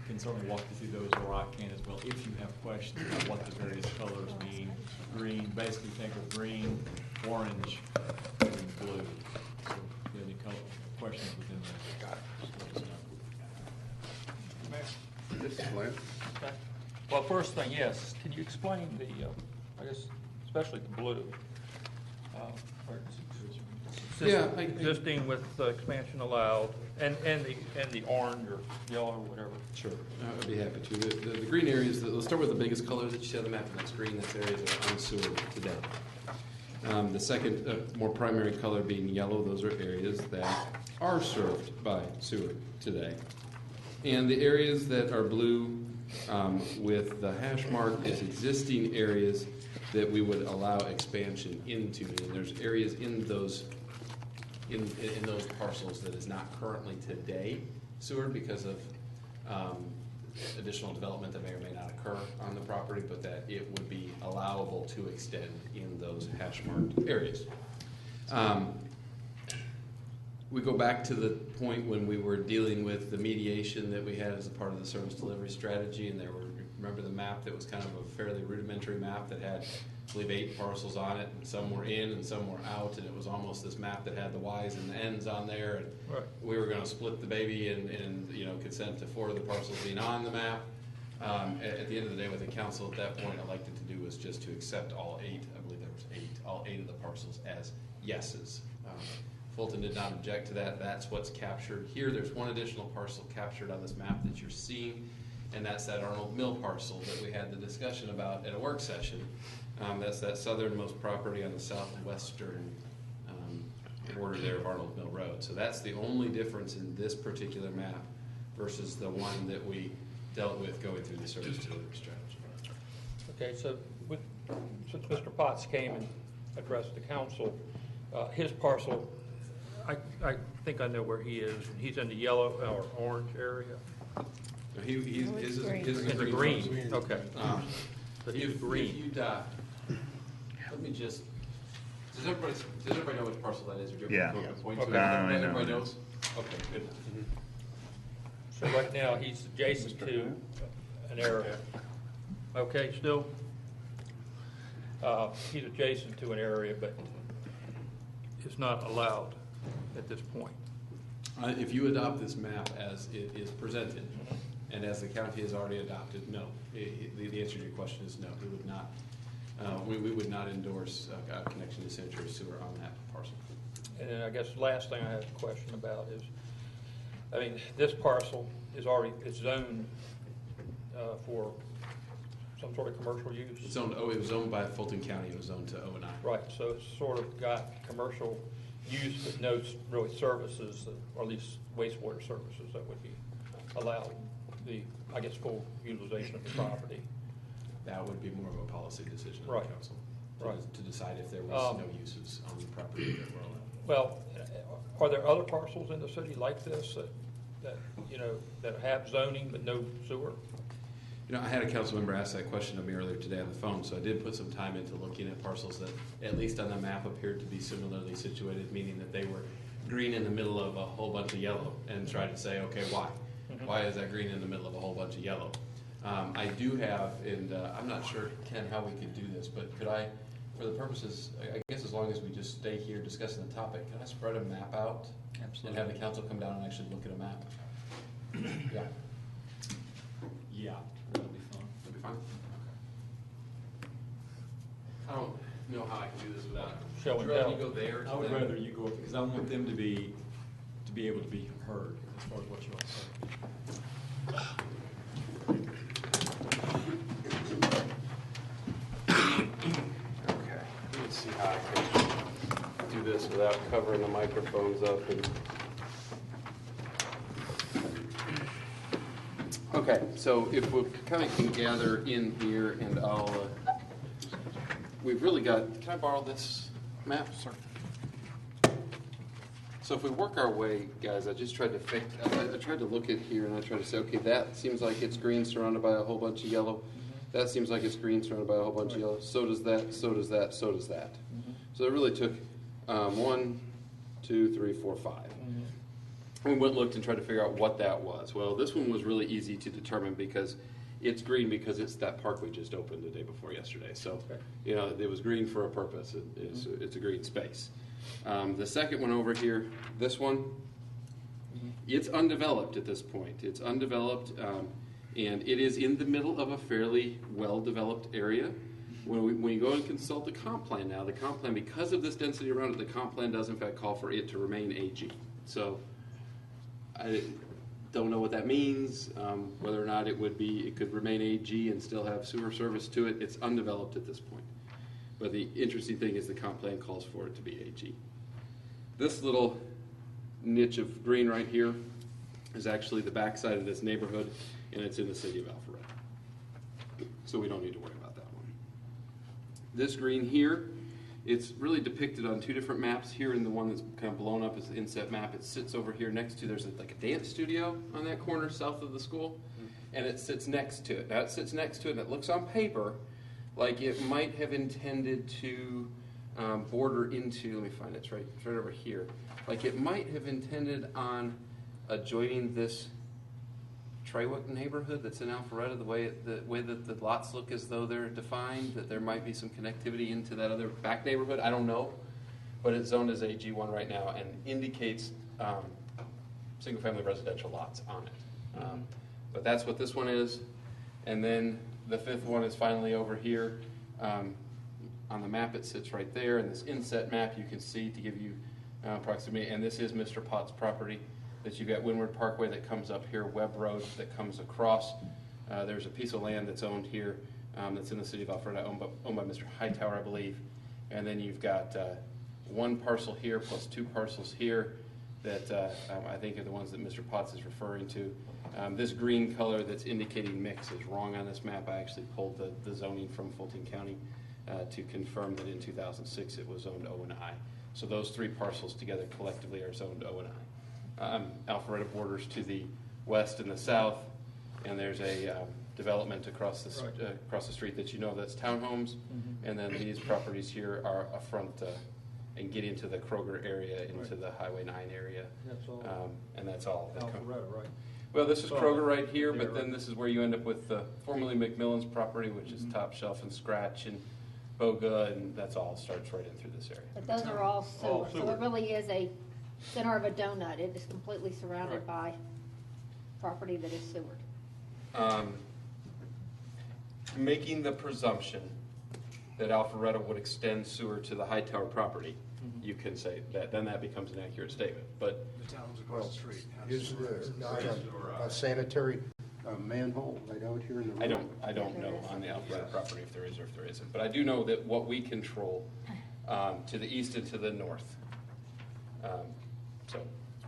can certainly walk you through those, or I can as well. If you have questions about what the various colors mean, green, basically think of green, orange, and blue. So if you have any questions within that. Got it. This is Glenn. Okay. Well, first thing, yes, can you explain the, I guess, especially the blue? Existing with expansion allowed, and the orange or yellow or whatever. Sure, I'd be happy to. The green areas, let's start with the biggest color that you see on the map, and that's green. That's areas that are unsewered today. The second, more primary color being yellow, those are areas that are served by sewer today. And the areas that are blue with the hash mark is existing areas that we would allow expansion into. And there's areas in those parcels that is not currently today sewered because of additional development that may or may not occur on the property, but that it would be allowable to extend in those hash marked areas. We go back to the point when we were dealing with the mediation that we had as a part of the service delivery strategy, and remember the map that was kind of a fairly rudimentary map that had, I believe, 8 parcels on it, and some were in and some were out, and it was almost this map that had the Y's and the N's on there, and right. We were going to split the baby and consent to 4 of the parcels being on the map. At the end of the day, what the council at that point elected to do was just to accept all 8, I believe there was 8, all 8 of the parcels as yeses. Fulton did not object to that. That's what's captured here. There's one additional parcel captured on this map that you're seeing, and that's that Arnold Mill parcel that we had the discussion about at a work session. That's that southernmost property on the southwestern border there of Arnold Mill Road. So that's the only difference in this particular map versus the one that we dealt with going through the service delivery strategy. Okay, so since Mr. Potts came and addressed the council, his parcel, I think I know where he is. He's in the yellow or orange area. His is in the green. Okay. So he's green. Let me just. Does everybody know which parcel that is? Or do you Yeah. Point Okay. to it? Everybody knows. Okay, good. So right now he's adjacent to an area. Okay, still. He's adjacent to an area, but it's not allowed at this point. If you adopt this map as it is presented, and as the county has already adopted, no. The answer to your question is no. We would not. We would not endorse a connection to sanitary sewer on that parcel. And then I guess the last thing I have a question about is, I mean, this parcel is zoned for some sort of commercial use. It's zoned. Oh, it was owned by Fulton County. It was zoned to O&I. Right. So it's sort of got commercial use, but no really services, or at least wastewater services that would be allowed. The, I guess, full utilization of the property. That would be more of a policy decision of Right. the council to decide if there was no uses on the property that were allowed. Well, are there other parcels in the city like this that have zoning but no sewer? I had a council member ask that question of me earlier today on the phone, so I did put some time into looking at parcels that, at least on the map, appeared to be similarly situated, meaning that they were green in the middle of a whole bunch of yellow and try to say, okay, why? Why is that green in the middle of a whole bunch of yellow? I do have, and I'm not sure, Ken, how we could do this, but could I, for the purposes, I guess as long as we just stay here discussing the topic, can I spread a map out? Absolutely. And have the council come down and actually look at a map? Yeah. Yeah, that'll be fun. That'd be fine. I don't know how I can do this without. Show and Drew, tell. you go there. I would rather you go, because I want them to be able to be heard as far as what you want to say. Okay, let's see how I can do this without covering the microphones up. Okay, so if we kind of can gather in here, and I'll, we've really got, can I borrow this map? Sir. So if we work our way, guys, I just tried to fix, I tried to look at here and I tried to say, okay, that seems like it's green surrounded by a whole bunch of yellow. That seems like it's green surrounded by a whole bunch of yellow. So does that, so does that, so does that. So it really took 1, 2, 3, 4, 5. We went and looked and tried to figure out what that was. Well, this one was really easy to determine because it's green because it's that park we just opened the day before yesterday. So, you know, it was green for a purpose. It's a green space. The second one over here, this one, it's undeveloped at this point. It's undeveloped, and it is in the middle of a fairly well-developed area. When you go and consult the comp plan now, the comp plan, because of this density around it, the comp plan does in fact call for it to remain AG. So I don't know what that means, whether or not it could remain AG and still have sewer service to it. It's undeveloped at this point. But the interesting thing is the comp plan calls for it to be AG. This little niche of green right here is actually the backside of this neighborhood, and it's in the city of Alpharetta. So we don't need to worry about that one. This green here, it's really depicted on two different maps. Here in the one that's kind of blown up is the inset map. It sits over here next to, there's like a dance studio on that corner south of the school, and it sits next to it. Now it sits next to it, and it looks on paper like it might have intended to border into, let me find it, it's right over here. Like it might have intended on adjoining this Trawick neighborhood that's in Alpharetta, the way that the lots look as though they're defined, that there might be some connectivity into that other back neighborhood. I don't know, but it's zoned as AG1 right now and indicates single-family residential lots on it. But that's what this one is. And then the fifth one is finally over here. On the map, it sits right there. And this inset map you can see to give you proximity. And this is Mr. Potts' property. That you've got Windward Parkway that comes up here, Webb Road that comes across. There's a piece of land that's owned here that's in the city of Alpharetta, owned by Mr. Hightower, I believe. And then you've got one parcel here plus two parcels here that I think are the ones that Mr. Potts is referring to. This green color that's indicating mix is wrong on this map. I actually pulled the zoning from Fulton County to confirm that in 2006 it was zoned O and I. So those three parcels together collectively are zoned O and I. Alpharetta borders to the west and the south, and there's a development across the street that you know that's townhomes, and then these properties here are a front and get into the Kroger area, into the Highway 9 area. That's all. And that's all. Alpharetta, right? Well, this is Kroger right here, but then this is where you end up with formerly McMillan's property, which is Top Shelf and Scratch and Boga, and that's all starts right in through this area. But those are all sewer, so it really is a center of a donut. It is completely surrounded by property that is sewered. Making the presumption that Alpharetta would extend sewer to the Hightower property, you can say that, then that becomes an accurate statement. But The town's across the street. Is there not a sanitary manhole right out here in the road? I don't know on the Alpharetta property if there is or if there isn't. But I do know that what we control to the east and to the north. So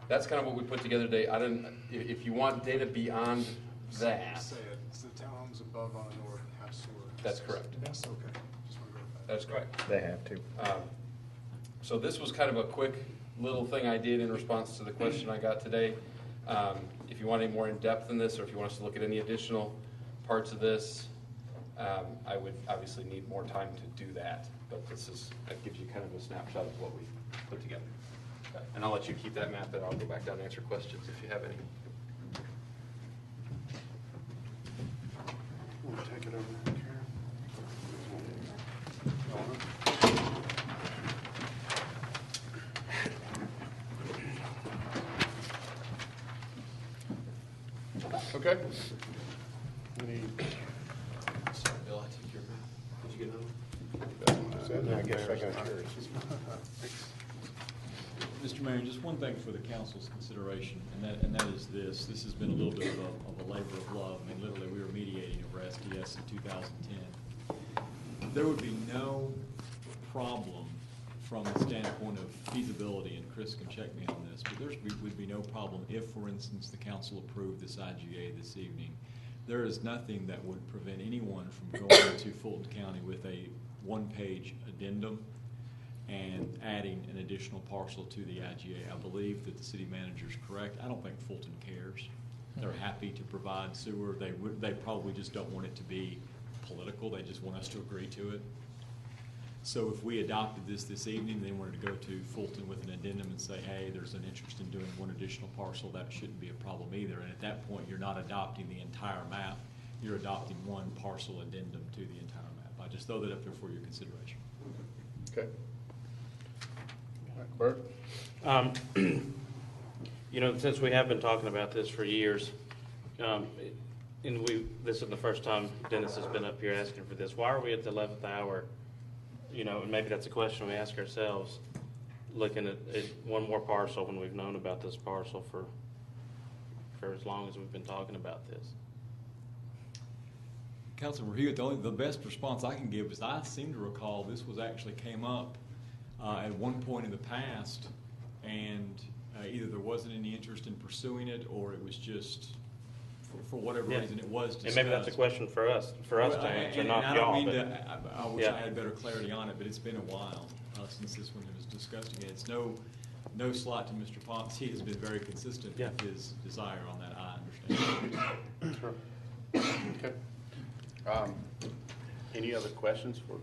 that's kind of what we put together today. If you want data beyond that. Say it. It's the townhomes above on the north have sewer. That's correct. That's okay. Just want to verify. That's correct. They have to. So this was kind of a quick little thing I did in response to the question I got today. If you want any more in depth in this, or if you want us to look at any additional parts of this, I would obviously need more time to do that. But that gives you kind of a snapshot of what we put together. And I'll let you keep that map, but I'll go back down and answer questions if you have any. We'll take it over there, Karen. Okay. Any? Sorry, Bill, I took your map. Did you get another? I guess I got yours. Mr. Mayor, just one thing for the council's consideration, and that is this. This has been a little bit of a labor of love. I mean, literally, we were mediating over SDS in 2010. There would be no problem from the standpoint of feasibility, and Chris can check me on this, but there would be no problem if, for instance, the council approved this IGA this evening. There is nothing that would prevent anyone from going to Fulton County with a one-page addendum and adding an additional parcel to the IGA. I believe that the city manager is correct. I don't think Fulton cares. They're happy to provide sewer. They probably just don't want it to be political. They just want us to agree to it. So if we adopted this evening, then we're to go to Fulton with an addendum and say, hey, there's an interest in doing one additional parcel, that shouldn't be a problem either. And at that point, you're not adopting the entire map. You're adopting one parcel addendum to the entire map. I just throw that up there for your consideration. Okay. Bert? You know, since we have been talking about this for years, and this is the first time Dennis has been up here asking for this. Why are we at the 11th hour? You know, and maybe that's a question we ask ourselves, looking at one more parcel when we've known about this parcel for as long as we've been talking about this. Councilman Hewitt, the best response I can give is I seem to recall this actually came up at one point in the past, and either there wasn't any interest in pursuing it, or it was just for whatever reason it was discussed. And maybe that's a question for us to answer, not y'all. I wish I had better clarity on it, but it's been a while since this one was discussed again. It's no slight to Mr. Potts. He has been very consistent with his desire on that. I understand. Sure. Okay. Any other questions for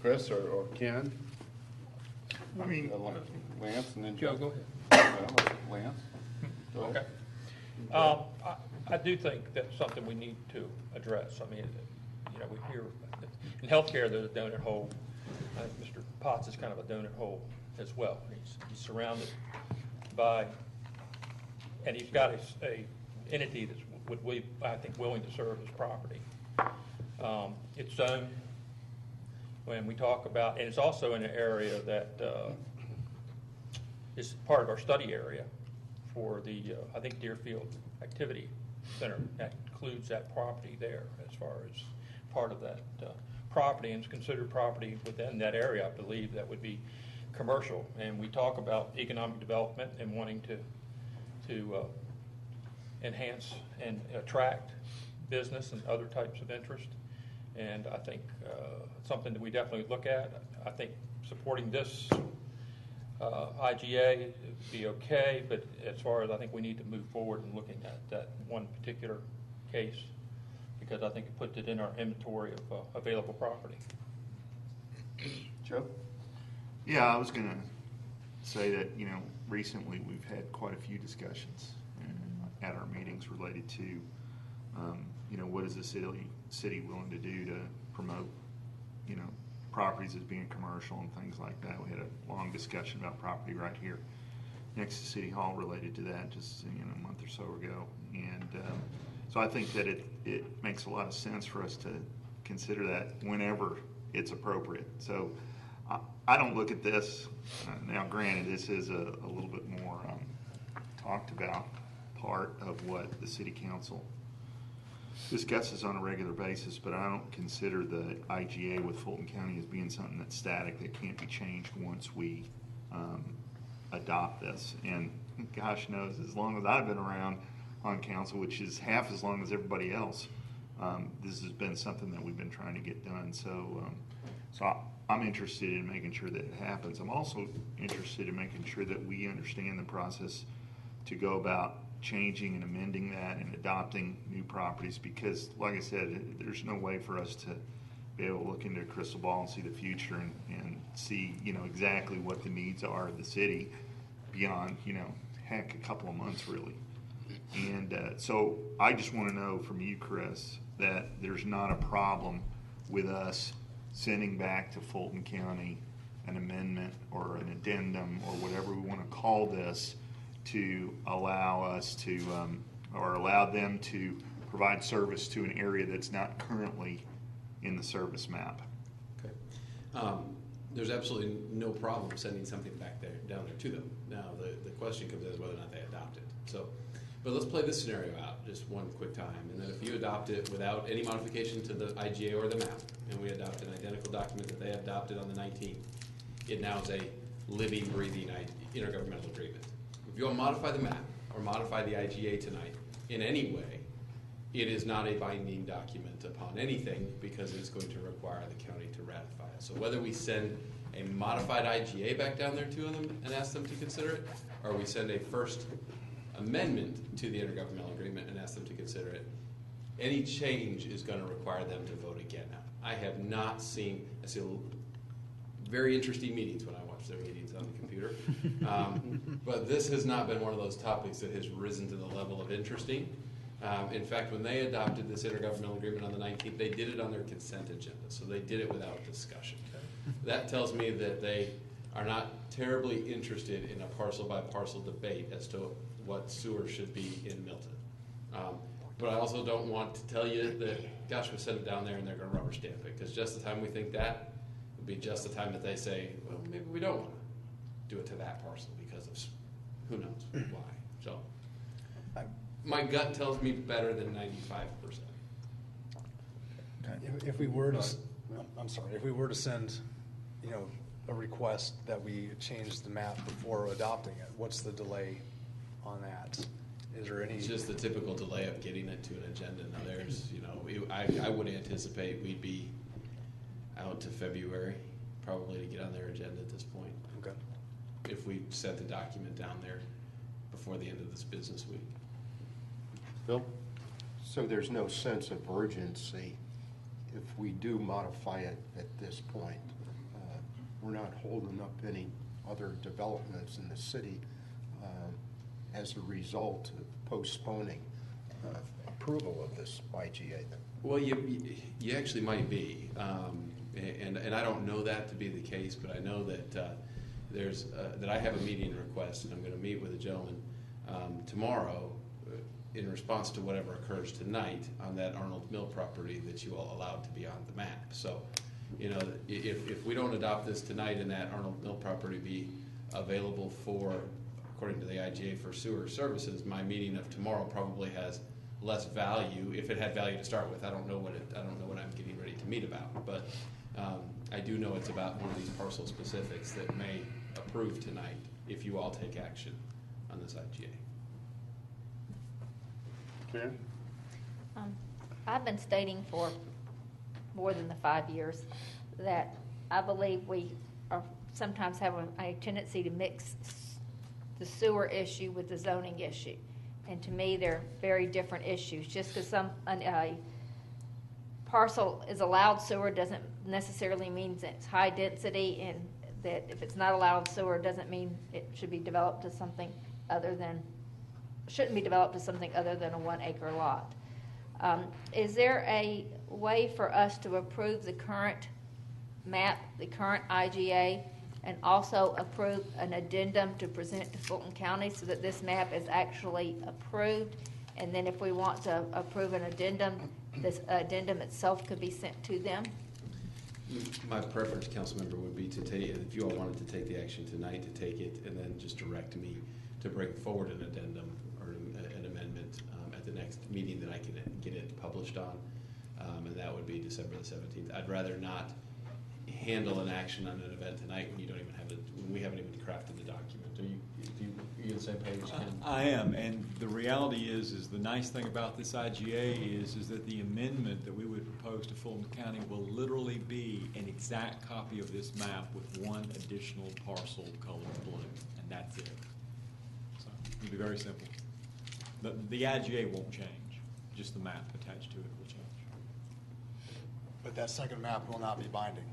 Chris or Ken? I mean, Lance and then Joe, go ahead. Lance? Go Okay. ahead. I do think that's something we need to address. I mean, you know, we hear in healthcare there's a donut hole. I think Mr. Potts is kind of a donut hole as well. He's surrounded by, and he's got a entity that's I think willing to serve his property. It's zoned. When we talk about, and it's also in an area that is part of our study area for the, I think, Deerfield Activity Center. That includes that property there as far as part of that property, and it's considered property within that area. I believe that would be commercial. And we talk about economic development and wanting to enhance and attract business and other types of interest. And I think something that we definitely look at. I think supporting this IGA would be okay, but as far as I think we need to move forward and looking at that one particular case, because I think it puts it in our inventory of available property. Joe? yeah, I was going to say that, you know, recently we've had quite a few discussions at our meetings related to, you know, what is the city willing to do to promote, you know, properties as being commercial and things like that. We had a long discussion about property right here next to City Hall related to that just, you know, a month or so ago. And so I think that it makes a lot of sense for us to consider that whenever it's appropriate. So I don't look at this, now granted, this is a little bit more talked about part of what the city council discusses on a regular basis, but I don't consider the IGA with Fulton County as being something that's static, that can't be changed once we adopt this. And gosh knows, as long as I've been around on council, which is half as long as everybody else, this has been something that we've been trying to get done. So, I'm interested in making sure that it happens. I'm also interested in making sure that we understand the process to go about changing and amending that and adopting new properties, because like I said, there's no way for us to be able to look into a crystal ball and see the future and see, you know, exactly what the needs are of the city beyond, heck, a couple of months really. And so I just want to know from you, Chris, that there's not a problem with us sending back to Fulton County an amendment or an addendum or whatever we want to call this to allow us to, or allow them to provide service to an area that's not currently in the service map. Okay. There's absolutely no problem sending something back there, down there to them. Now, the question comes as whether or not they adopt it. So, but let's play this scenario out just one quick time. And then if you adopt it without any modification to the IGA or the map, and we adopt an identical document that they adopted on the 19th, it now is a living, breathing intergovernmental agreement. If you want to modify the map or modify the IGA tonight in any way, it is not a binding document upon anything because it's going to require the county to ratify it. So whether we send a modified IGA back down there to them and ask them to consider it, or we send a first amendment to the intergovernmental agreement and ask them to consider it, any change is going to require them to vote again. Now, I have not seen, I see very interesting meetings when I watch their meetings on the computer, but this has not been one of those topics that has risen to the level of interesting. In fact, when they adopted this intergovernmental agreement on the 19th, they did it on their consent agenda, so they did it without discussion. That tells me that they are not terribly interested in a parcel-by-parcel debate as to what sewer should be in Milton. But I also don't want to tell you that, gosh, we send it down there and they're going to rubber stamp it, because just the time we think that would be just the time that they say, well, maybe we don't want to do it to that parcel because of who knows why. So my gut tells me better than 95%. If we were to, I'm sorry, if we were to send, a request that we change the map before adopting it, what's the delay on that? Is there any? It's just the typical delay of getting it to an agenda. Now there's, I would anticipate we'd be out to February, probably, to get on their agenda at this point. Okay. If we sent the document down there before the end of this business week. Bill? So there's no sense of urgency if we do modify it at this point. We're not holding up any other developments in the city as a result of postponing approval of this IGA. Well, you actually might be, and I don't know that to be the case, but I know that that I have a meeting request, and I'm going to meet with a gentleman tomorrow in response to whatever occurs tonight on that Arnold Mill property that you all allowed to be on the map. So, if we don't adopt this tonight and that Arnold Mill property be available for, according to the IGA, for sewer services, my meeting of tomorrow probably has less value, if it had value to start with. I don't know what I'm getting ready to meet about, but I do know it's about one of these parcel specifics that may approve tonight if you all take action on this IGA. Karen? I've been stating for more than the 5 years that I believe we sometimes have a tendency to mix the sewer issue with the zoning issue. And to me, they're very different issues. Just because a parcel is allowed sewer doesn't necessarily mean that it's high density, and that if it's not allowed sewer doesn't mean it should be developed to something other than, shouldn't be developed to something other than a 1 acre lot. Is there a way for us to approve the current map, the current IGA, and also approve an addendum to present to Fulton County so that this map is actually approved? And then if we want to approve an addendum, this addendum itself could be sent to them? My preference, council member, would be to take, if you all wanted to take the action tonight, to take it and then just direct me to bring forward an addendum or an amendment at the next meeting that I can get it published on, and that would be December the 17th. I'd rather not handle an action on an event tonight when you don't even have it, when we haven't even crafted the document. Are you on the same page, Ken? I am, and the reality is the nice thing about this IGA is that the amendment that we would propose to Fulton County will literally be an exact copy of this map with one additional parcel colored blue, and that's it. So it'll be very simple. The IGA won't change, just the map attached to it will change. But that second map will not be binding.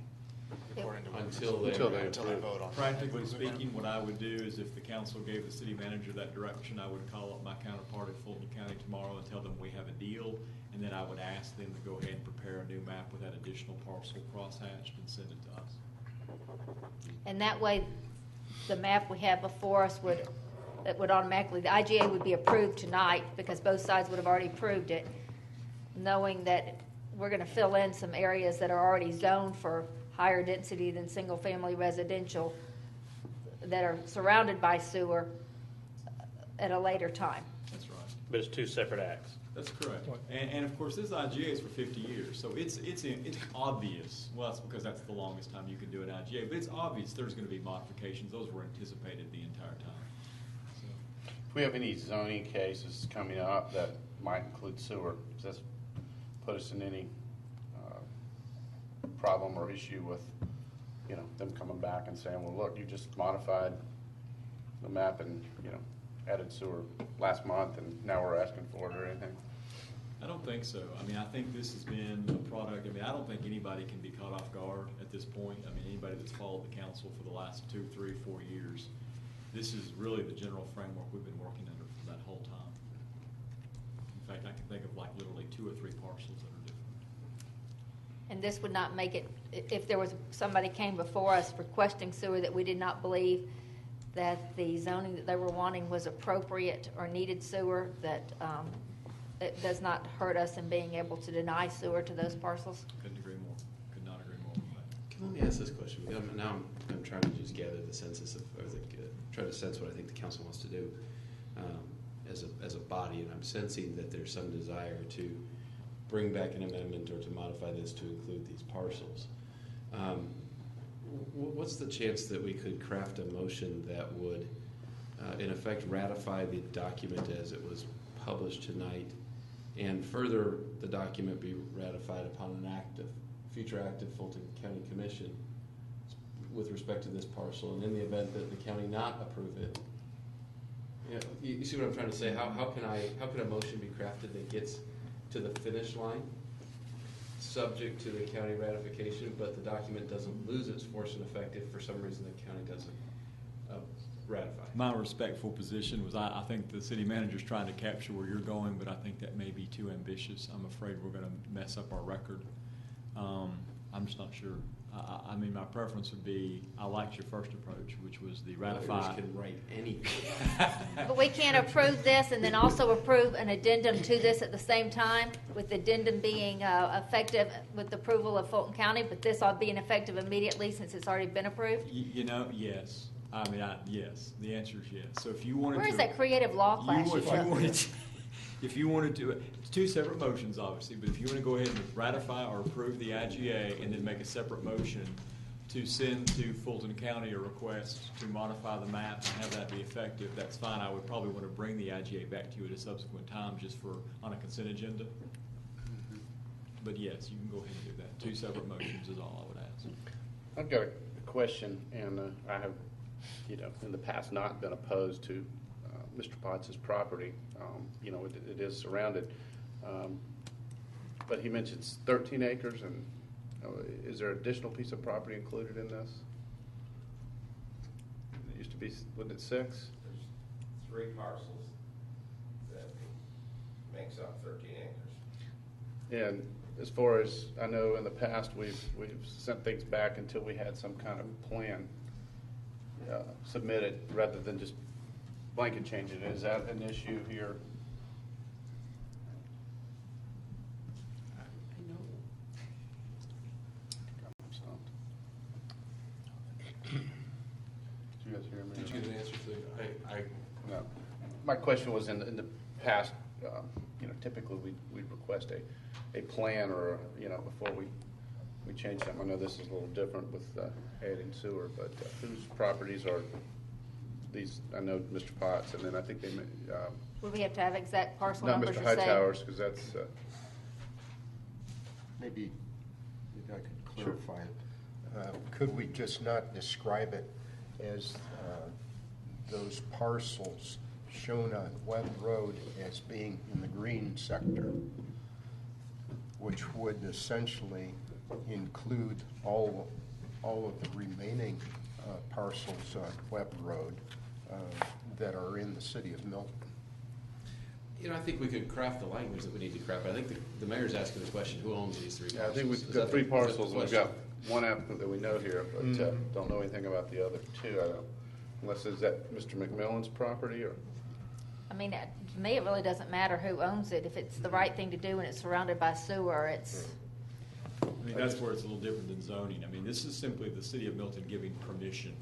according to what Until they vote on it. Practically speaking, what I would do is if the council gave the city manager that direction, I would call up my counterpart at Fulton County tomorrow and tell them we have a deal, and then I would ask them to go ahead and prepare a new map with that additional parcel crosshatched and send it to us. And that way, the map we have before us would automatically, the IGA would be approved tonight because both sides would have already approved it, knowing that we're going to fill in some areas that are already zoned for higher density than single-family residential that are surrounded by sewer at a later time. That's right. But it's two separate acts. That's correct. And of course, this IGA is for 50 years, so it's obvious. Well, that's because that's the longest time you can do an IGA, but it's obvious there's going to be modifications. Those were anticipated the entire time. So, If we have any zoning cases coming up that might include sewer, does this put us in any problem or issue with, them coming back and saying, well, look, you just modified the map and, added sewer last month and now we're asking for it or anything? I don't think so. I mean, I think this has been a product. I mean, I don't think anybody can be caught off guard at this point. I mean, anybody that's followed the council for the last 2, 3, 4 years, this is really the general framework we've been working under for that whole time. In fact, I can think of like literally 2 or 3 parcels that are different. And this would not make it, if there was somebody came before us requesting sewer that we did not believe that the zoning that they were wanting was appropriate or needed sewer, that it does not hurt us in being able to deny sewer to those parcels. Couldn't agree more. Could not agree more with that. Let me ask this question. Now I'm trying to just gather the census of, or try to sense what I think the council wants to do as a body, and I'm sensing that there's some desire to bring back an amendment or to modify this to include these parcels. What's the chance that we could craft a motion that would, in effect, ratify the document as it was published tonight, and further the document be ratified upon an future act of Fulton County Commission with respect to this parcel, and in the event that the county not approve it, you see what I'm trying to say? How can a motion be crafted that gets to the finish line, subject to the county ratification, but the document doesn't lose its force and effect if for some reason the county doesn't ratify? My respectful position was I think the city manager's trying to capture where you're going, but I think that may be too ambitious. I'm afraid we're going to mess up our record. I'm just not sure. I mean, my preference would be, I liked your first approach, which was the ratify. Can write anything. But we can't approve this and then also approve an addendum to this at the same time, with the addendum being effective with the approval of Fulton County, but this all being effective immediately since it's already been approved? Yes. I mean, yes. The answer is yes. So if you wanted to... Where is that creative law class? If you wanted to, it's 2 separate motions, obviously, but if you want to go ahead and ratify or approve the IGA and then make a separate motion to send to Fulton County a request to modify the map and have that be effective, that's fine. I would probably want to bring the IGA back to you at a subsequent time just on a consent agenda. But yes, you can go ahead and do that. 2 separate motions is all I would ask. I've got a question, and I have, in the past not been opposed to Mr. Potts' property. It is surrounded. But he mentions 13 acres, and is there an additional piece of property included in this? It used to be, wasn't it 6? There's 3 parcels that makes up 13 acres. And as far as I know, in the past, we've sent things back until we had some kind of plan submitted, rather than just blanket changing it. Is that an issue here? Did you guys hear me? Did you get an answer to No. My question was in the past, typically we'd request a plan or, before we change something. I know this is a little different with adding sewer, but whose properties are these? I know Mr. Potts, and then I think they Would we have to have exact parcel not numbers Mr. or say? Hightower's, because that's Maybe I could clarify it. Could we just not describe it as those parcels shown on Webb Road as being in the green sector, which would essentially include all all of the remaining parcels on Webb Road that are in the city of Milton? You know, I think we could craft the language that we need to craft. I think the mayor's asking the question, who owns these three Yeah, I parcels? think we've Is got that three the- is that the parcels, and we've question? got one applicant that we know here, but don't know anything about the other two. I don't, unless is that Mr. McMillan's property or? I mean, to me, it really doesn't matter who owns it. If it's the right thing to do and it's surrounded by sewer, it's, I mean, that's where it's a little different than zoning. I mean, this is simply the city of Milton giving permission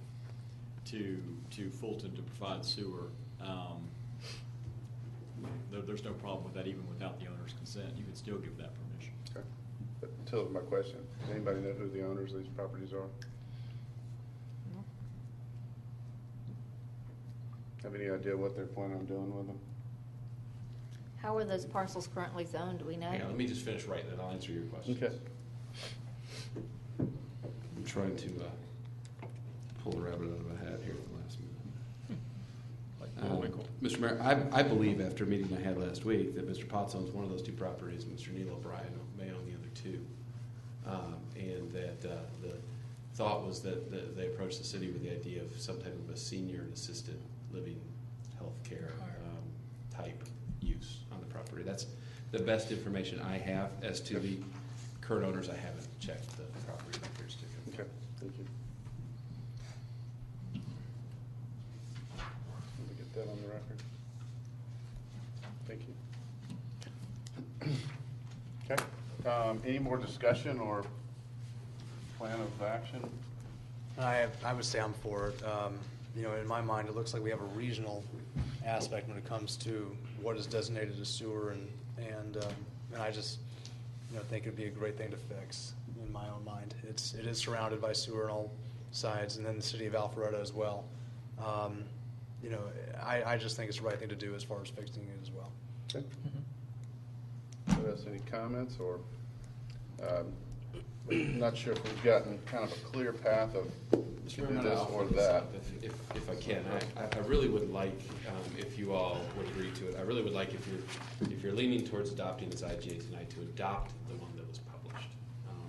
to Fulton to provide sewer. There's no problem with that, even without the owner's consent. You can still give that permission. Okay. But until my question, does anybody know who the owners of these properties are? Have any idea what they're planning on doing with them? how are those parcels currently zoned? Do we know? Hang on, let me just finish right, then I'll answer your question. Okay. I'm trying to pull the rabbit out of a hat here at the last minute. Mr. Mayor, I believe after a meeting I had last week that Mr. Potts owns one of those two properties, and Mr. Neil O'Brien may own the other two. And that the thought was that they approached the city with the idea of some type of a senior and assisted living healthcare type use on the property. That's the best information I have. As to the current owners, I haven't checked the property records. Okay, thank you. Let me get that on the record. Thank you. Okay, any more discussion or plan of action? I would say I'm for it. You know, in my mind, it looks like we have a regional aspect when it comes to what is designated as sewer, and I just, you know, think it'd be a great thing to fix in my own mind. It is surrounded by sewer on all sides, and then the city of Alpharetta as well. You know, I just think it's the right thing to do as far as fixing it as well. Okay. What else, any comments or, I'm not sure if we've gotten kind of a clear path of to do this or that. If I can, I really would like, if you all would agree to it, I really would like if you're leaning towards adopting this IGA tonight, to adopt the one that was published,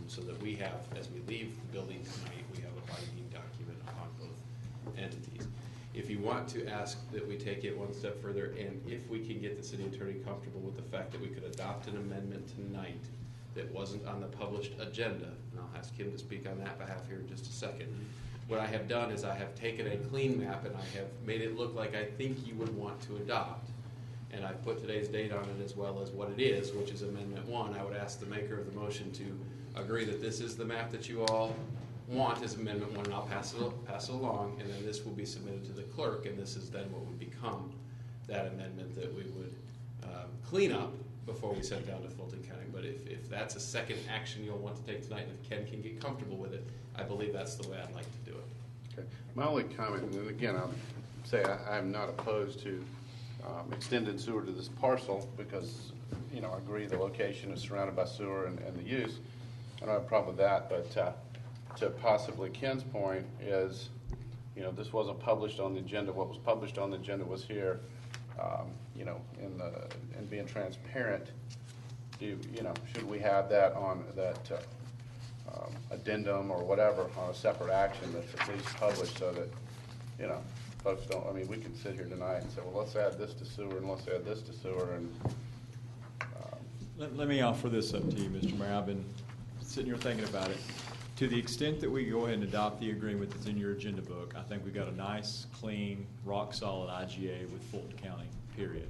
so that we have, as we leave the building tonight, we have a binding document on both entities. If you want to ask that we take it one step further, and if we can get the city attorney comfortable with the fact that we could adopt an amendment tonight that wasn't on the published agenda, and I'll ask him to speak on that behalf here in just a second. What I have done is I have taken a clean map and I have made it look like I think you would want to adopt. And I've put today's date on it as well as what it is, which is Amendment 1. I would ask the maker of the motion to agree that this is the map that you all want as Amendment 1, and I'll pass it along, and then this will be submitted to the clerk, and this is then what would become that amendment that we would clean up before we send down to Fulton County. But if that's a second action you'll want to take tonight, and if Ken can get comfortable with it, I believe that's the way I'd like to do it. Okay. My only comment, and again, I'll say I'm not opposed to extended sewer to this parcel because, you know, I agree the location is surrounded by sewer and the use. I don't have a problem with that, but to possibly Ken's point is, you know, this wasn't published on the agenda. What was published on the agenda was here. You know, and being transparent, you know, should we have that on that addendum or whatever on a separate action that's at least published so that, you know, folks don't, I mean, we could sit here tonight and say, well, let's add this to sewer and let's add this to sewer and. Let me offer this up to you, Mr. Mayor. I've been sitting here thinking about it. To the extent that we go ahead and adopt the agreement that's in your agenda book, I think we've got a nice, clean, rock-solid IGA with Fulton County, period.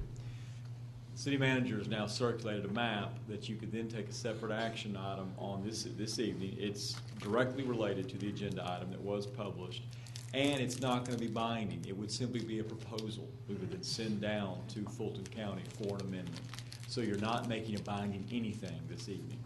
The city manager has now circulated a map that you could then take a separate action item on this evening. It's directly related to the agenda item that was published, and it's not going to be binding. It would simply be a proposal we would then send down to Fulton County for an amendment. So you're not making a binding anything this evening.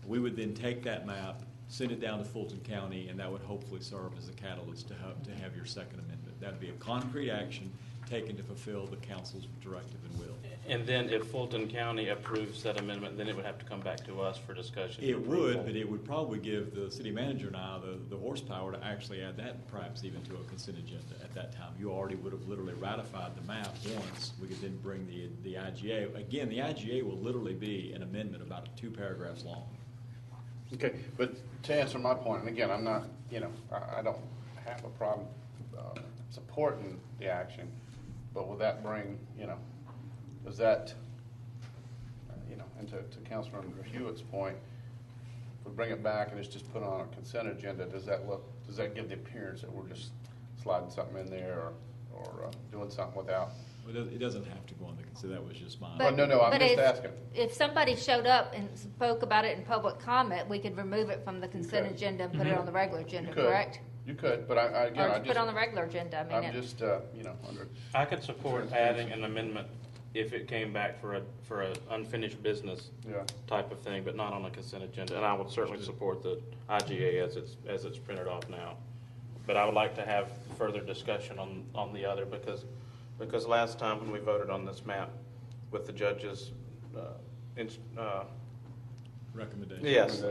We would then take that map, send it down to Fulton County, and that would hopefully serve as a catalyst to have your second amendment. That would be a concrete action taken to fulfill the council's directive and will. And then if Fulton County approves that amendment, then it would have to come back to us for discussion. It would, but it would probably give the city manager and I the horsepower to actually add that perhaps even to a consent agenda at that time. You already would have literally ratified the map once. We could then bring the IGA. Again, the IGA will literally be an amendment about 2 paragraphs long. Okay, but to answer my point, and again, I'm not, I don't have a problem supporting the action, but will that bring, does that, and to Councilmember Hewitt's point, if we bring it back and it's just put on a consent agenda, does that give the appearance that we're just sliding something in there or doing something without? Well, it doesn't have to go on the consent, that was just mine. Well, no, I'm just asking. If somebody showed up and spoke about it in public comment, we could remove it from the consent agenda and put it on the regular agenda, correct? You could, but again, Or put it on the regular agenda, I'm just, under. I could support adding an amendment if it came back for a unfinished business type of thing, but not on a consent agenda. And I would certainly support the IGA as it's printed off now. But I would like to have further discussion on the other because last time when we voted on this map with the judges, Recommendations. yes,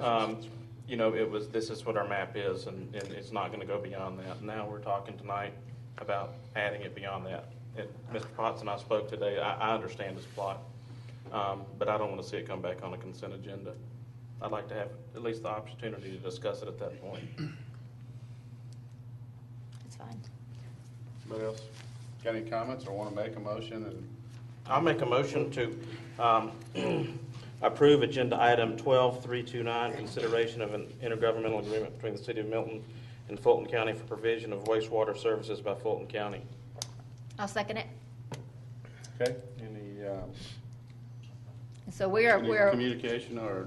it was, this is what our map is, and it's not going to go beyond that. Now we're talking tonight about adding it beyond that. And Mr. Potts and I spoke today. I understand his plot, but I don't want to see it come back on a consent agenda. I'd like to have at least the opportunity to discuss it at that point. That's fine. Anybody else got any comments or want to make a motion? I'll make a motion to approve agenda item 12329, consideration of an intergovernmental agreement between the City of Milton and Fulton County for provision of wastewater services by Fulton County. I'll second it. Okay, any So we're communication or?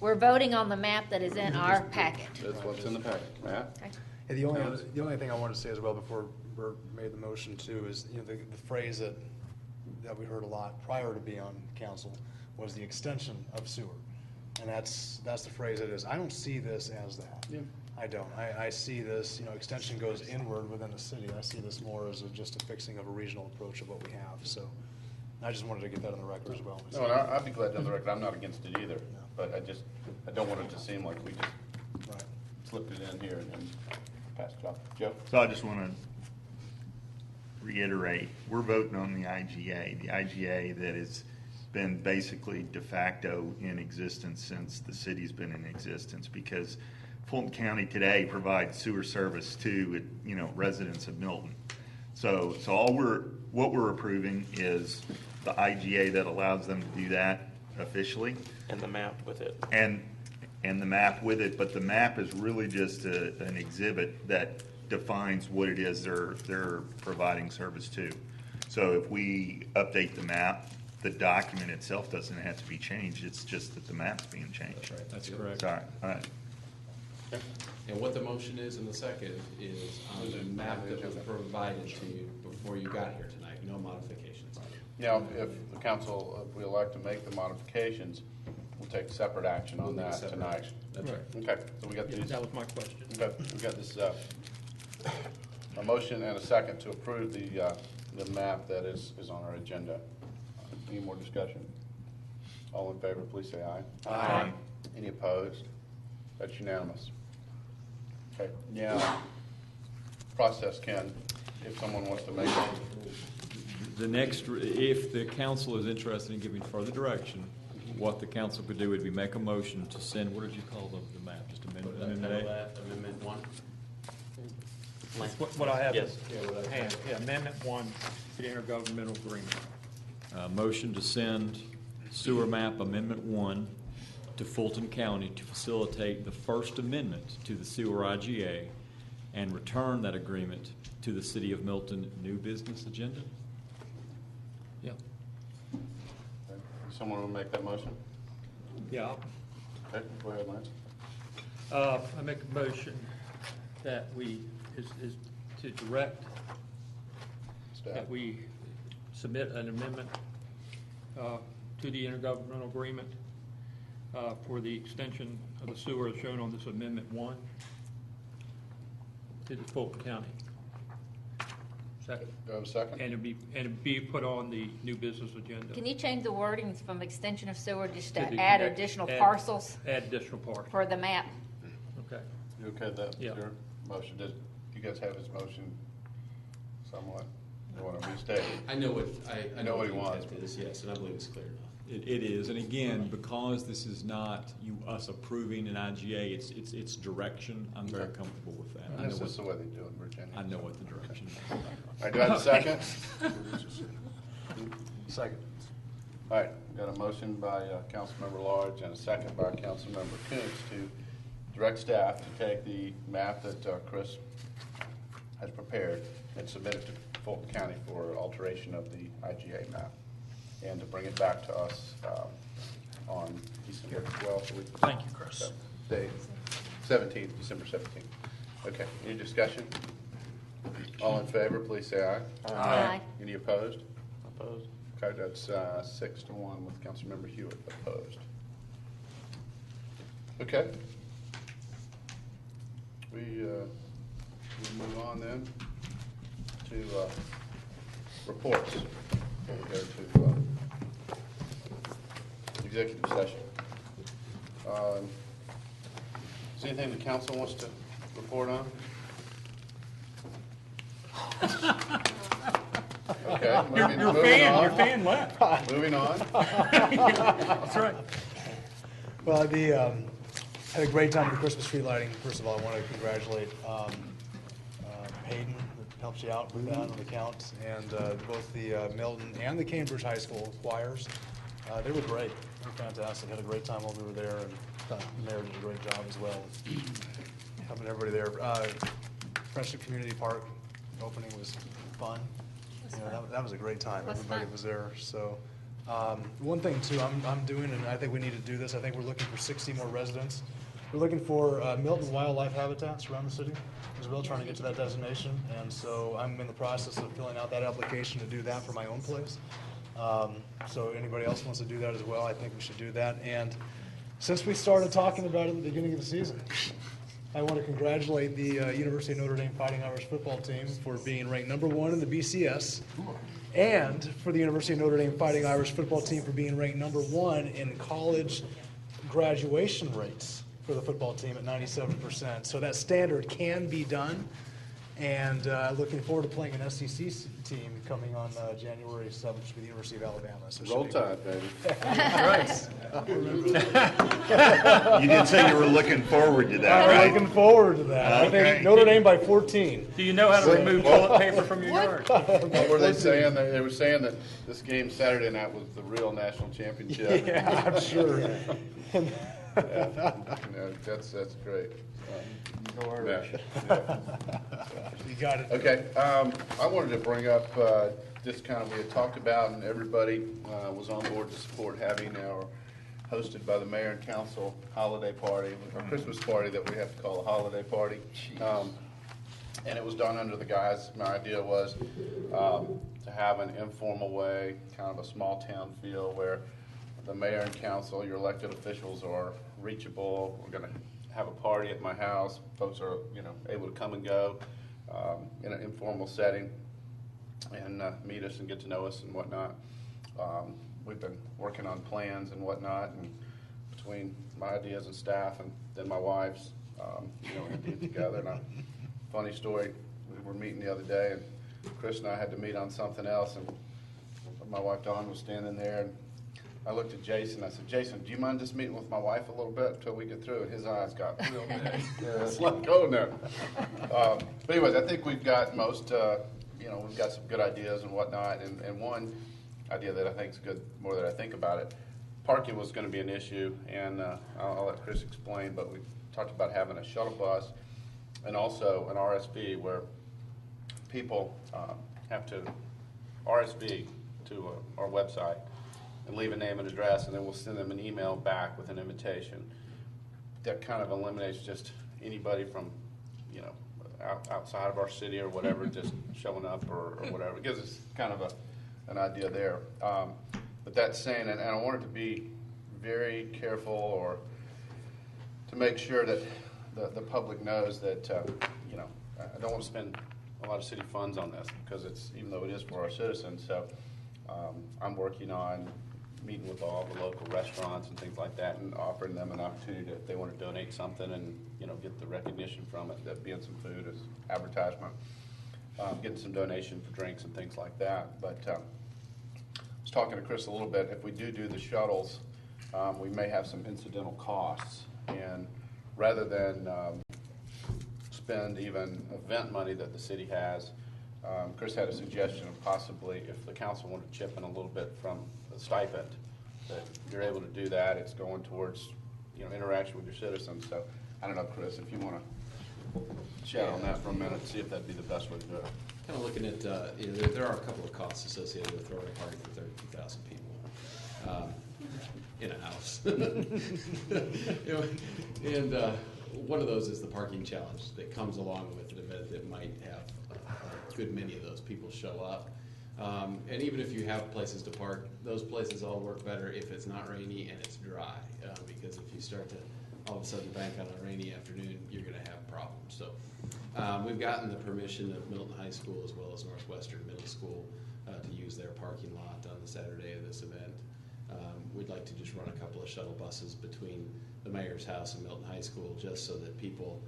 we're voting on the map that is in our packet. That's what's in the packet. Matt? Okay. Yeah, the only thing I wanted to say as well before Bert made the motion too is, the phrase that we heard a lot prior to being on council was the extension of sewer. And that's the phrase it is. I don't see this as that. Yeah. I don't. I see this, extension goes inward within the city. I see this more as just a fixing of a regional approach of what we have. So I just wanted to get that on the record as well. No, and I'd be glad to on the record. I'm not against it either, but I don't want it to seem like we just slipped it in here and then passed it off. Joe? So I just want to reiterate, we're voting on the IGA that has been basically de facto in existence since the city's been in existence, because Fulton County today provides sewer service to, residents of Milton. So what we're approving is the IGA that allows them to do that officially. And the map with it. And the map with it, but the map is really just an exhibit that defines what it is they're providing service to. So if we update the map, the document itself doesn't have to be changed. It's just that the map's being changed. That's right. That's correct. Sorry. All right. And what the motion is in the second is on the map that was provided to you before you got here tonight, no modifications. Yeah, if the council, if we elect to make the modifications, we'll take separate action on that tonight. That's right. Okay, so we got these. That was my question. Okay, we got this, a motion and a second to approve the map that is on our agenda. Any more discussion? All in favor, please say aye. Aye. Any opposed? That's unanimous. Okay, now, process, Ken, if someone wants to make it. The next, if the council is interested in giving further direction, what the council could do would be make a motion to send, what did you call the map? Just amendment A? Amendment 1. What I have Yes. at hand, Amendment 1 to the intergovernmental agreement. Motion to send sewer map amendment 1 to Fulton County to facilitate the first amendment to the sewer IGA and return that agreement to the City of Milton new business agenda? Yeah. Someone will make that motion? Yeah. Okay, go ahead, Lance. I make a motion that is to direct Staff. that we submit an amendment to the intergovernmental agreement for the extension of the sewer as shown on this Amendment 1 to the Fulton County. Second. Do I have a second? And it'd be put on the new business agenda. Can you change the wordings from extension of sewer just to To the- add additional parcels Add additional parcels. for the map? Okay. You okay with that? Yeah. Your motion, do you guys have his motion somewhat? You want to restate stated. I know what, I know what he the wants. intent is, yes, and I believe it's clear enough. It is, and again, because this is not us approving an IGA, it's direction, I'm very comfortable with that. I know This what- is the way they do it in Virginia. I know what the direction is. All right, do I have a second? Second. All right, got a motion by Councilmember Large and a second by Councilmember Coons to direct staff to take the map that Chris has prepared and submit it to Fulton County for alteration of the IGA map, and to bring it back to us on December 12th. Thank you, Chris. Day 17th, December 17th. Okay, any discussion? All in favor, please say aye. Aye. Any opposed? Opposed? Okay, that's 6-1 with Councilmember Hewitt opposed. Okay. We move on then to reports. We go to executive session. Is there anything the council wants to report on? Okay, moving on. Your fan left. Moving on. That's right. Well, had a great time with the Christmas tree lighting. First of all, I want to congratulate Hayden, that helps you out with that on the count, and both the Milton and the Cambridge High School choirs. They were great. They were fantastic. Had a great time while we were there, and the mayor did a great job as well, helping everybody there. Friendship Community Park opening was fun. You know, that was a great time. Everybody was there. So one thing too, I'm doing, and I think we need to do this. I think we're looking for 60 more residents. We're looking for Milton wildlife habitats around the city as well, trying to get to that designation. And so I'm in the process of filling out that application to do that for my own place. So anybody else wants to do that as well, I think we should do that. And since we started talking about it at the beginning of the season, I want to congratulate the University of Notre Dame Fighting Irish football team for being ranked #1 in the BCS, and for the University of Notre Dame Fighting Irish football team for being ranked #1 in college graduation rates for the football team at 97%. So that standard can be done, and looking forward to playing an SEC team coming on January 7th with the University of Alabama. So it should Roll be Tide, baby. Right. You did say you were looking forward to that, I'm right? looking forward to that. I Okay. think Notre Dame by 14. Do you know how to remove toilet paper from your yard? What were they saying? They were saying that this game Saturday night was the real national championship. Yeah, I'm sure. No, that's great. Go Irish. You got it. Okay, I wanted to bring up just kind of, we had talked about, and everybody was on board to support having our hosted by the mayor and council holiday party, our Christmas party that we have to call a holiday party. And it was done under the guise, my idea was to have an informal way, kind of a small town feel where the mayor and council, your elected officials, are reachable. We're going to have a party at my house. Folks are, able to come and go in an informal setting and meet us and get to know us and whatnot. We've been working on plans and whatnot, and between my ideas and staff and then my wife's, we did together. And a funny story, we were meeting the other day, and Chris and I had to meet on something else, and my wife Dawn was standing there, and I looked at Jason. I said, Jason, do you mind just meeting with my wife a little bit until we get through? And his eyes got real big. It's like, oh no. But anyways, I think we've got most, we've got some good ideas and whatnot. And one idea that I think is good, more that I think about it, parking was going to be an issue, and I'll let Chris explain, but we talked about having a shuttle bus and also an RSV where people have to RSV to our website and leave a name and address, and then we'll send them an email back with an invitation. That kind of eliminates just anybody from, outside of our city or whatever, just showing up or whatever. It gives us kind of an idea there. But that's saying, and I wanted to be very careful or to make sure that the public knows that, I don't want to spend a lot of city funds on this because it's, even though it is for our citizens. So I'm working on meeting with all the local restaurants and things like that and offering them an opportunity to, if they want to donate something and, get the recognition from it, that being some food as advertisement. getting some donation for drinks and things like that. But I was talking to Chris a little bit. If we do the shuttles, we may have some incidental costs. And rather than spend even event money that the city has, Chris had a suggestion of possibly if the council wanted to chip in a little bit from the stipend, that you're able to do that. It's going towards, interaction with your citizens. So I don't know, Chris, if you want to chat on that for a minute, see if that'd be the best way to do it. Kind of looking at, there are a couple of costs associated with throwing a party for 32,000 people in a house. And one of those is the parking challenge that comes along with an event that might have a good many of those people show up. And even if you have places to park, those places all work better if it's not rainy and it's dry. Because if you start to all of a sudden bank on a rainy afternoon, you're going to have problems. So we've gotten the permission of Milton High School as well as Northwestern Middle School to use their parking lot on the Saturday of this event. We'd like to just run a couple of shuttle buses between the mayor's house and Milton High School, just so that people,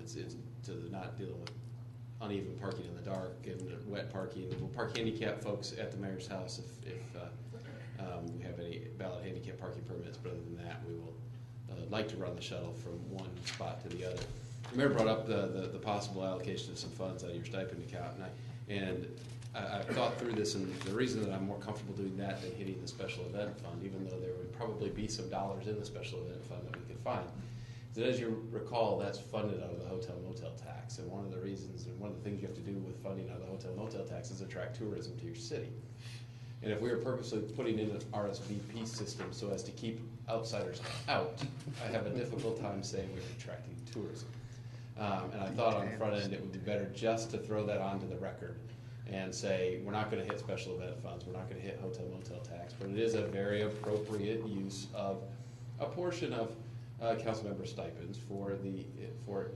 it's not dealing with uneven parking in the dark and wet parking. We'll park handicap folks at the mayor's house if we have any valid handicap parking permits, but other than that, we will like to run the shuttle from one spot to the other. The mayor brought up the possible allocation of some funds out of your stipend account, and I've thought through this, and the reason that I'm more comfortable doing that than hitting the special event fund, even though there would probably be some dollars in the special event fund that we could find, is that, as you recall, that's funded out of the hotel motel tax. And one of the reasons, and one of the things you have to do with funding out of the hotel motel tax is attract tourism to your city. And if we were purposely putting in an RSVP system so as to keep outsiders out, I have a difficult time saying we're attracting tourism. And I thought on the front end it would be better just to throw that onto the record and say, we're not going to hit special event funds, we're not going to hit hotel motel tax, but it is a very appropriate use of a portion of council member stipends for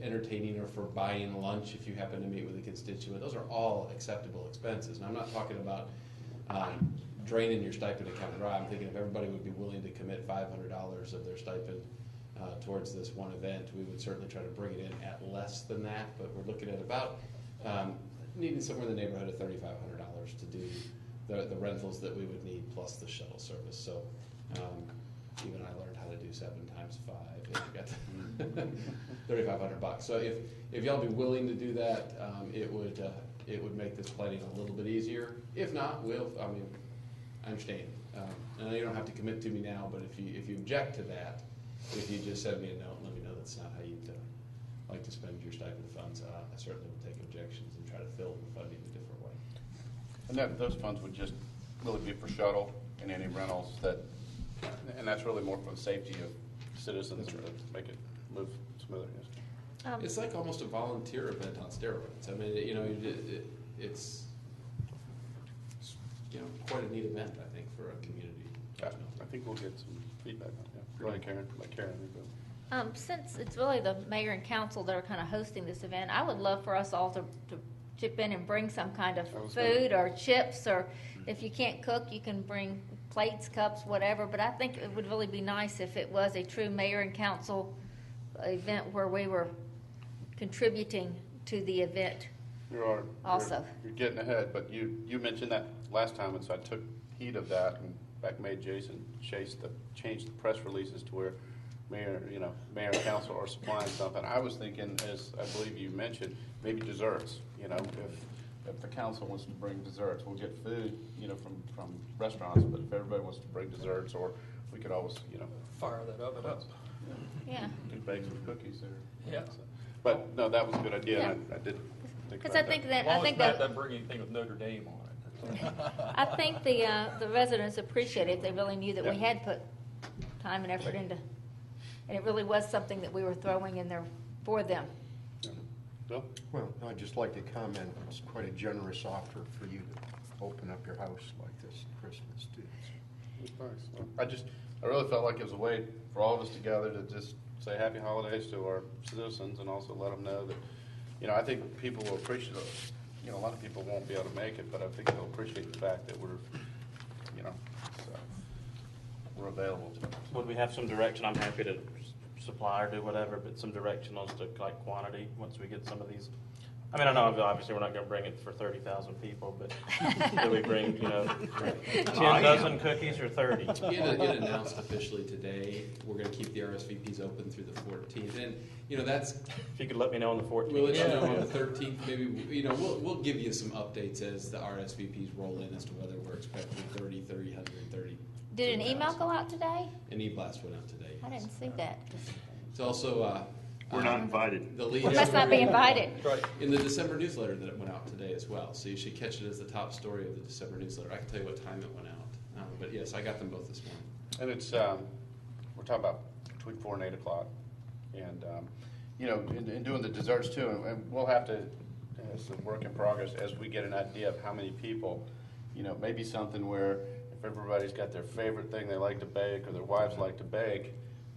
entertaining or for buying lunch if you happen to meet with a constituent. Those are all acceptable expenses. And I'm not talking about draining your stipend account dry. I'm thinking if everybody would be willing to commit $500 of their stipend towards this one event, we would certainly try to bring it in at less than that, but we're looking at about needing somewhere in the neighborhood of $3,500 to do the rentals that we would need plus the shuttle service. So even I learned how to do 7 times 5, and I got $3,500. So if y'all be willing to do that, it would make this planning a little bit easier. If not, I understand. And I know you don't have to commit to me now, but if you object to that, if you just send me a note and let me know that's not how you'd like to spend your stipend funds, I certainly would take objections and try to fill the funding a different way. And those funds would just really be for shuttle and any rentals and that's really more for the safety of citizens to make it move smoother. Yes. It's like almost a volunteer event on steroids. I mean, it's quite a neat event, I think, for a community. I think we'll get some feedback on that. Go ahead, Karen. Let Karen go. Since it's really the mayor and council that are kind of hosting this event, I would love for us all to chip in and bring some kind of food or chips, or if you can't cook, you can bring plates, cups, whatever. But I think it would really be nice if it was a true mayor and council event where we were contributing to the event. You're getting ahead, but you mentioned that last time, and so I took heed of that and made Jason change the press releases to where mayor and council are supplying something. I was thinking, as I believe you mentioned, maybe desserts. If the council wants to bring desserts, we'll get food, from restaurants. But if everybody wants to bring desserts, or we could always, fire that oven up. Yeah. You can bake some cookies there. Yeah. But no, that was a good idea. Yeah. And I didn't think Because about I think that. that Matt doesn't bring anything with Notre Dame on it. I think the residents appreciate it. They really knew that we had put time and effort into, and it really was something that we were throwing in there for them. Bill? Well, I'd just like to comment, it's quite a generous offer for you to open up your house like this at Christmas, too. It's nice. Well, I really felt like it was a way for all of us together to just say happy holidays to our citizens and also let them know that, I think people will appreciate it. A lot of people won't be able to make it, but I think they'll appreciate the fact that we're available to them. Would we have some direction? I'm happy to supply or do whatever, but some direction as to like quantity once we get some of these I mean, I know obviously we're not gonna bring it for 30,000 people, but do we bring, 10 dozen cookies or 30? It announced officially today, we're gonna keep the RSVPs open through the 14th, and, that's. If you could let me know on the 14th. We'll let you know on the 13th, maybe, we'll give you some updates as the RSVPs roll in as to whether we're expecting 30, 130. Did an email go out today? An e-blast went out today. I didn't see that. It's also, We're not invited. The lead. We must not be invited. Right. In the December newsletter that it went out today as well, so you should catch it as the top story of the December newsletter. I can tell you what time it went out, but yes, I got them both this morning. And it's, we're talking about between 4 and 8 o'clock. And, in doing the desserts too, and we'll have to, it's a work in progress as we get an idea of how many people, maybe something where if everybody's got their favorite thing they like to bake or their wives like to bake,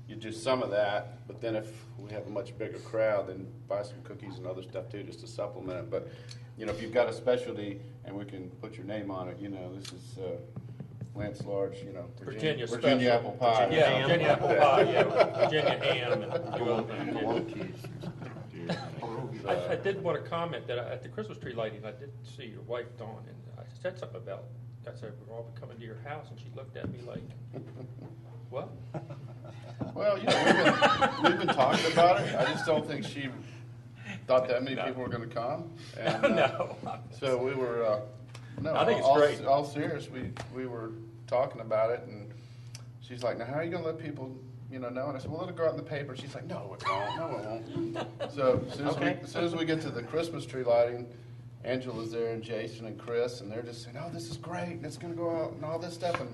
you do some of that, but then if we have a much bigger crowd, then buy some cookies and other stuff too, just to supplement it. But, if you've got a specialty and we can put your name on it, this is Lance Large, Virginia Virginia apple pie. Virginia apple pie, Virginia ham. I did want to comment that at the Christmas tree lighting, I did see your wife, Dawn, and I said something about, I said, we're all coming to your house, and she looked at me like, what? Well, we've been talking about it. I just don't think she thought that many people were going to come. And, No. So we were, I think it's great. All serious, we were talking about it, and she's like, now how are you going to let people, know? And I said, well, it'll go out in the paper. She's like, no, it won't. No, it won't. So as soon as we get to the Christmas tree lighting, Angela's there and Jason and Chris, and they're just saying, oh, this is great, and it's going to go out and all this stuff. And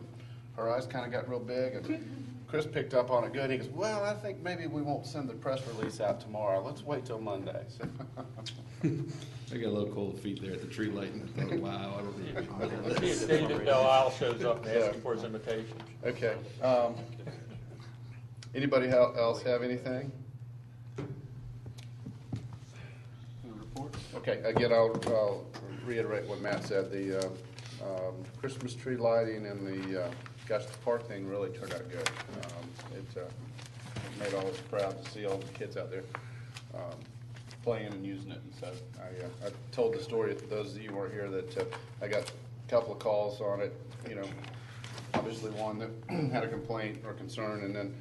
her eyes kind of got real big, and Chris picked up on it good. He goes, well, I think maybe we won't send the press release out tomorrow. Let's wait till Monday. So I got a little cold feet there at the tree lighting. I thought, wow, I don't know. David Bell Isle shows up asking for his invitation. Okay. Anybody else have anything? Okay, again, I'll reiterate what Matt said. The Christmas tree lighting and the the park thing really turned out good. It made all of us proud to see all the kids out there playing and using it. And so I told the story to those of you who weren't here that I got a couple of calls on it. Obviously one that had a complaint or concern, and then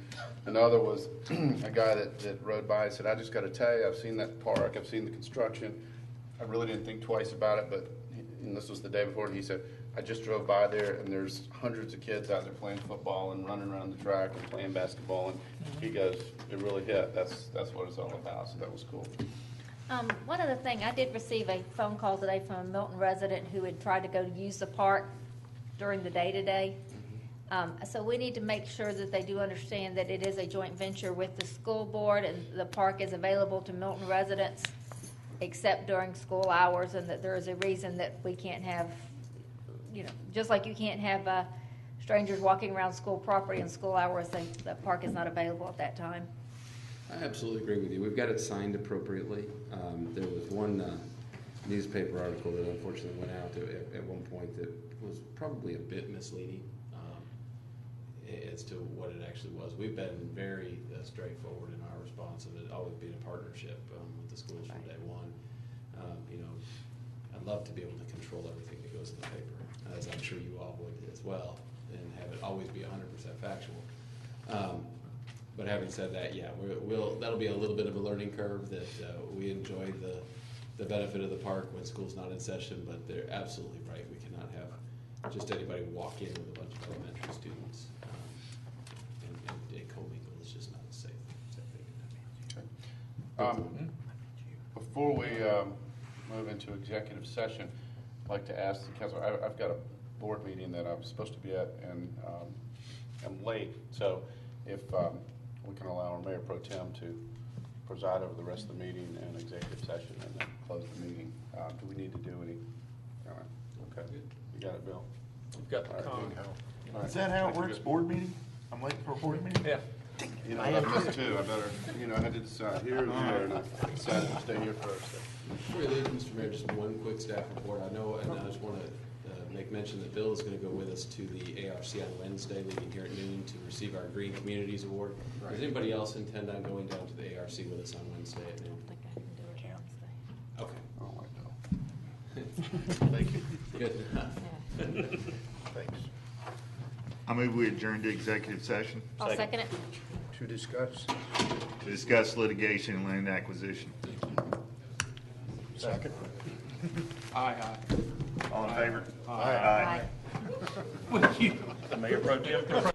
another was a guy that rode by and said, I just got to tell you, I've seen that park, I've seen the construction. I really didn't think twice about it, and this was the day before, and he said, I just drove by there, and there's hundreds of kids out there playing football and running around the track and playing basketball, and he goes, it really hit. That's what it's all about, so that was cool. One other thing, I did receive a phone call today from a Milton resident who had tried to go use the park during the day today. So we need to make sure that they do understand that it is a joint venture with the school board, and the park is available to Milton residents except during school hours, and that there is a reason that we can't have, just like you can't have strangers walking around school property in school hours, the park is not available at that time. I absolutely agree with you. We've got it signed appropriately. There was one newspaper article that unfortunately went out at one point that was probably a bit misleading as to what it actually was. We've been very straightforward in our response of it always being a partnership with the schools from day one. I'd love to be able to control everything that goes in the paper, as I'm sure you all would as well, and have it always be 100% factual. But having said that, yeah, that'll be a little bit of a learning curve that we enjoy the benefit of the park when school's not in session, but they're absolutely right. We cannot have just anybody walk in with a bunch of elementary students and co-mingle. It's just not a safe thing. Okay. Before we move into executive session, I'd like to ask the council, I've got a board meeting that I'm supposed to be at, and I'm late, so if we can allow our Mayor Pro Tem to preside over the rest of the meeting and executive session and then close the meeting. Do we need to do any? All right. Okay. You got it, Bill? You've got the con. All right. Is that how it works, board meeting? I'm late for a board meeting? Yeah. I missed too. I better, I had to decide here and there, and I decided to stay here first. Before you leave, Mr. Mayor, just one quick staff report. I know, and I just want to make mention that Bill is going to go with us to the ARC on Wednesday, leaving here at noon to receive our Green Communities Award. Right. Does anybody else intend on going down to the ARC with us on Wednesday at noon? I don't think I can do it Wednesday. Okay. Good enough. Thanks. I move we adjourn to executive session I'll second it. To discuss? to discuss litigation and land acquisition. Second. Aye, All in favor? Aye. Mayor Pro Tem.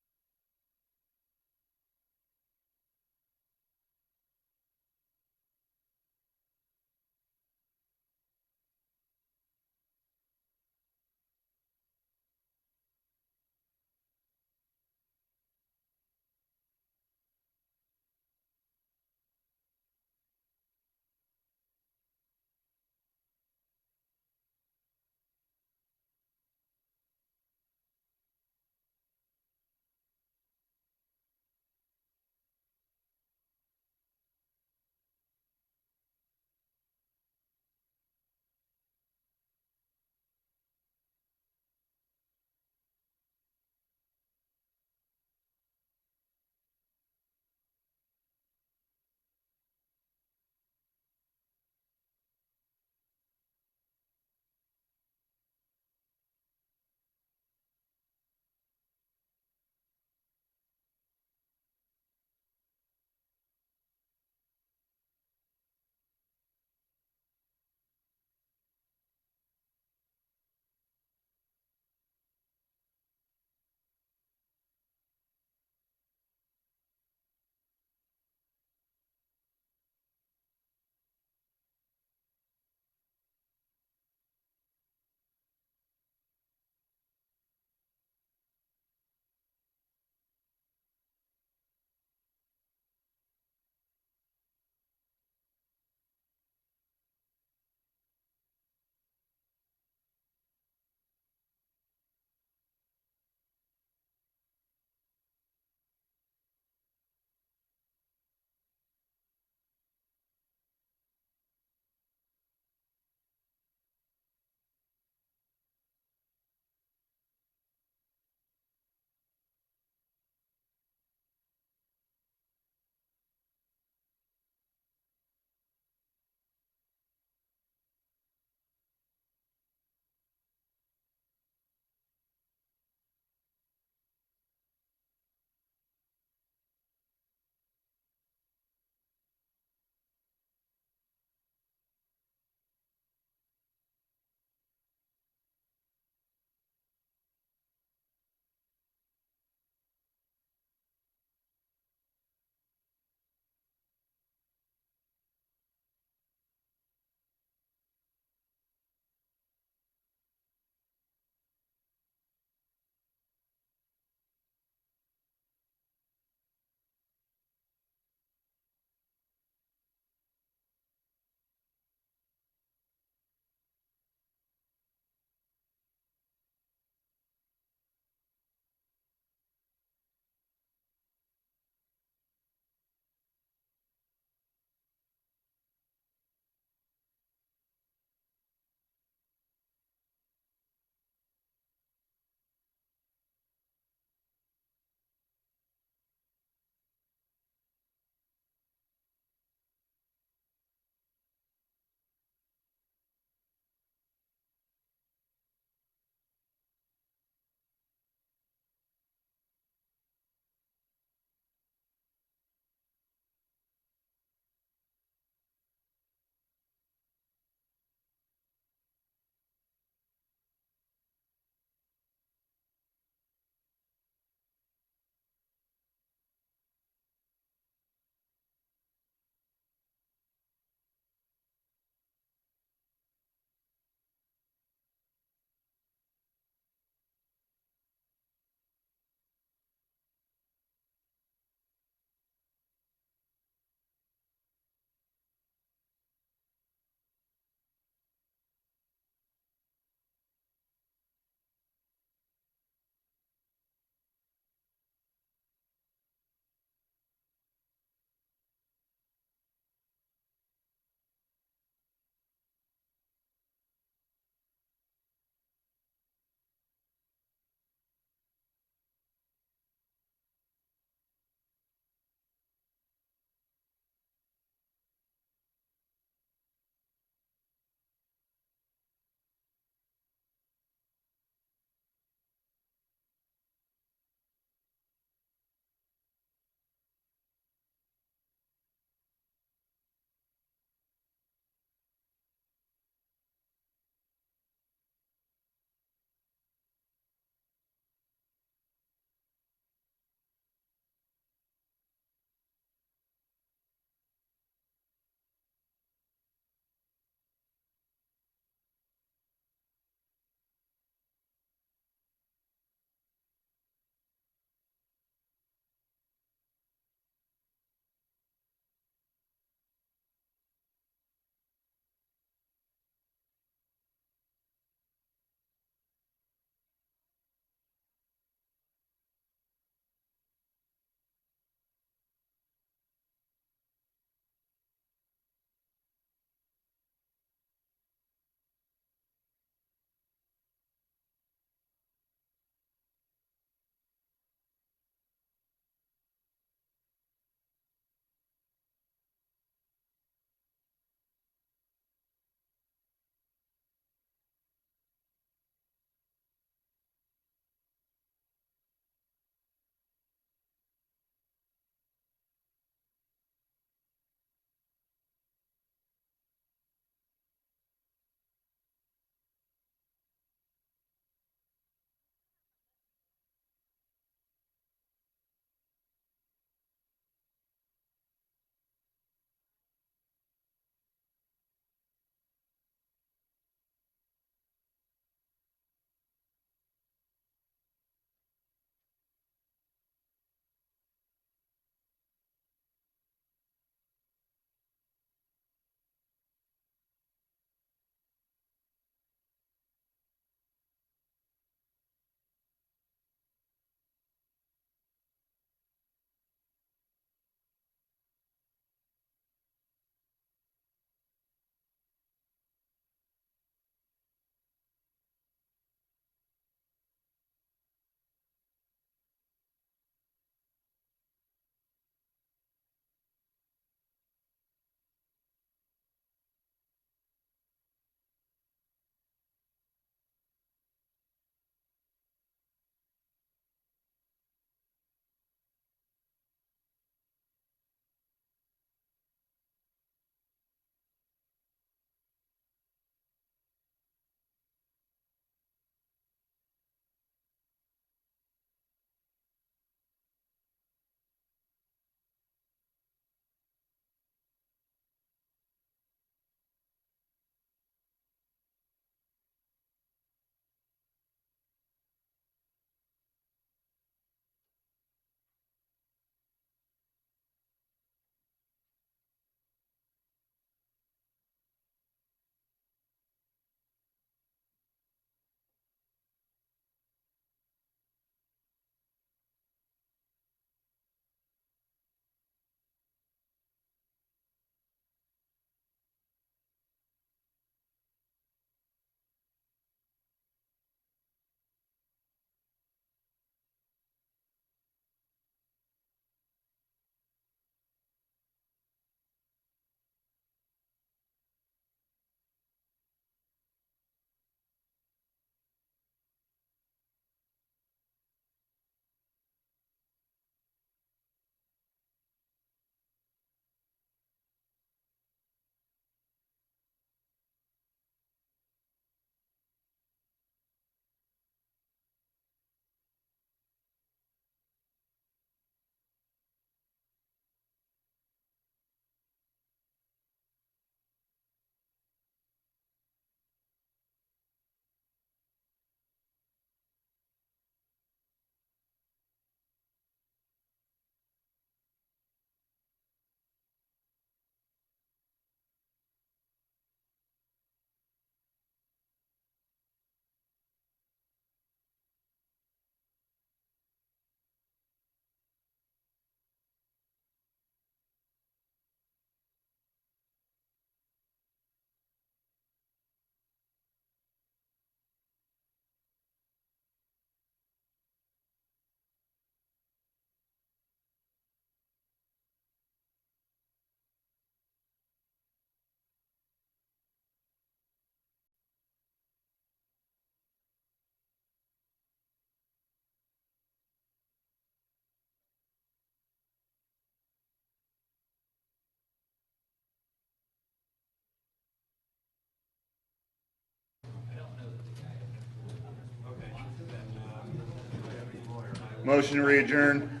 Motion to re-adjourn.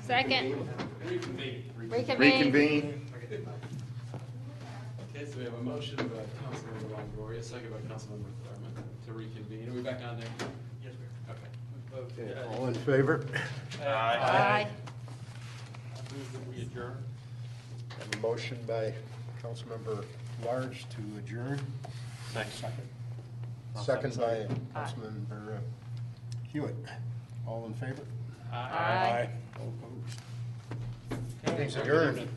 Second. Reconvene. Reconvene. Okay, so we have a motion by Councilmember Longoria, second by Councilmember Thurman to reconvene. Are we back on there? Yes, we are. Okay. Okay, all in favor? Aye. Move that we adjourn. Have a motion by Councilmember Large to adjourn. Second. Second by Councilmember Hewitt. All in favor? Aye. All opposed? Meeting's adjourned.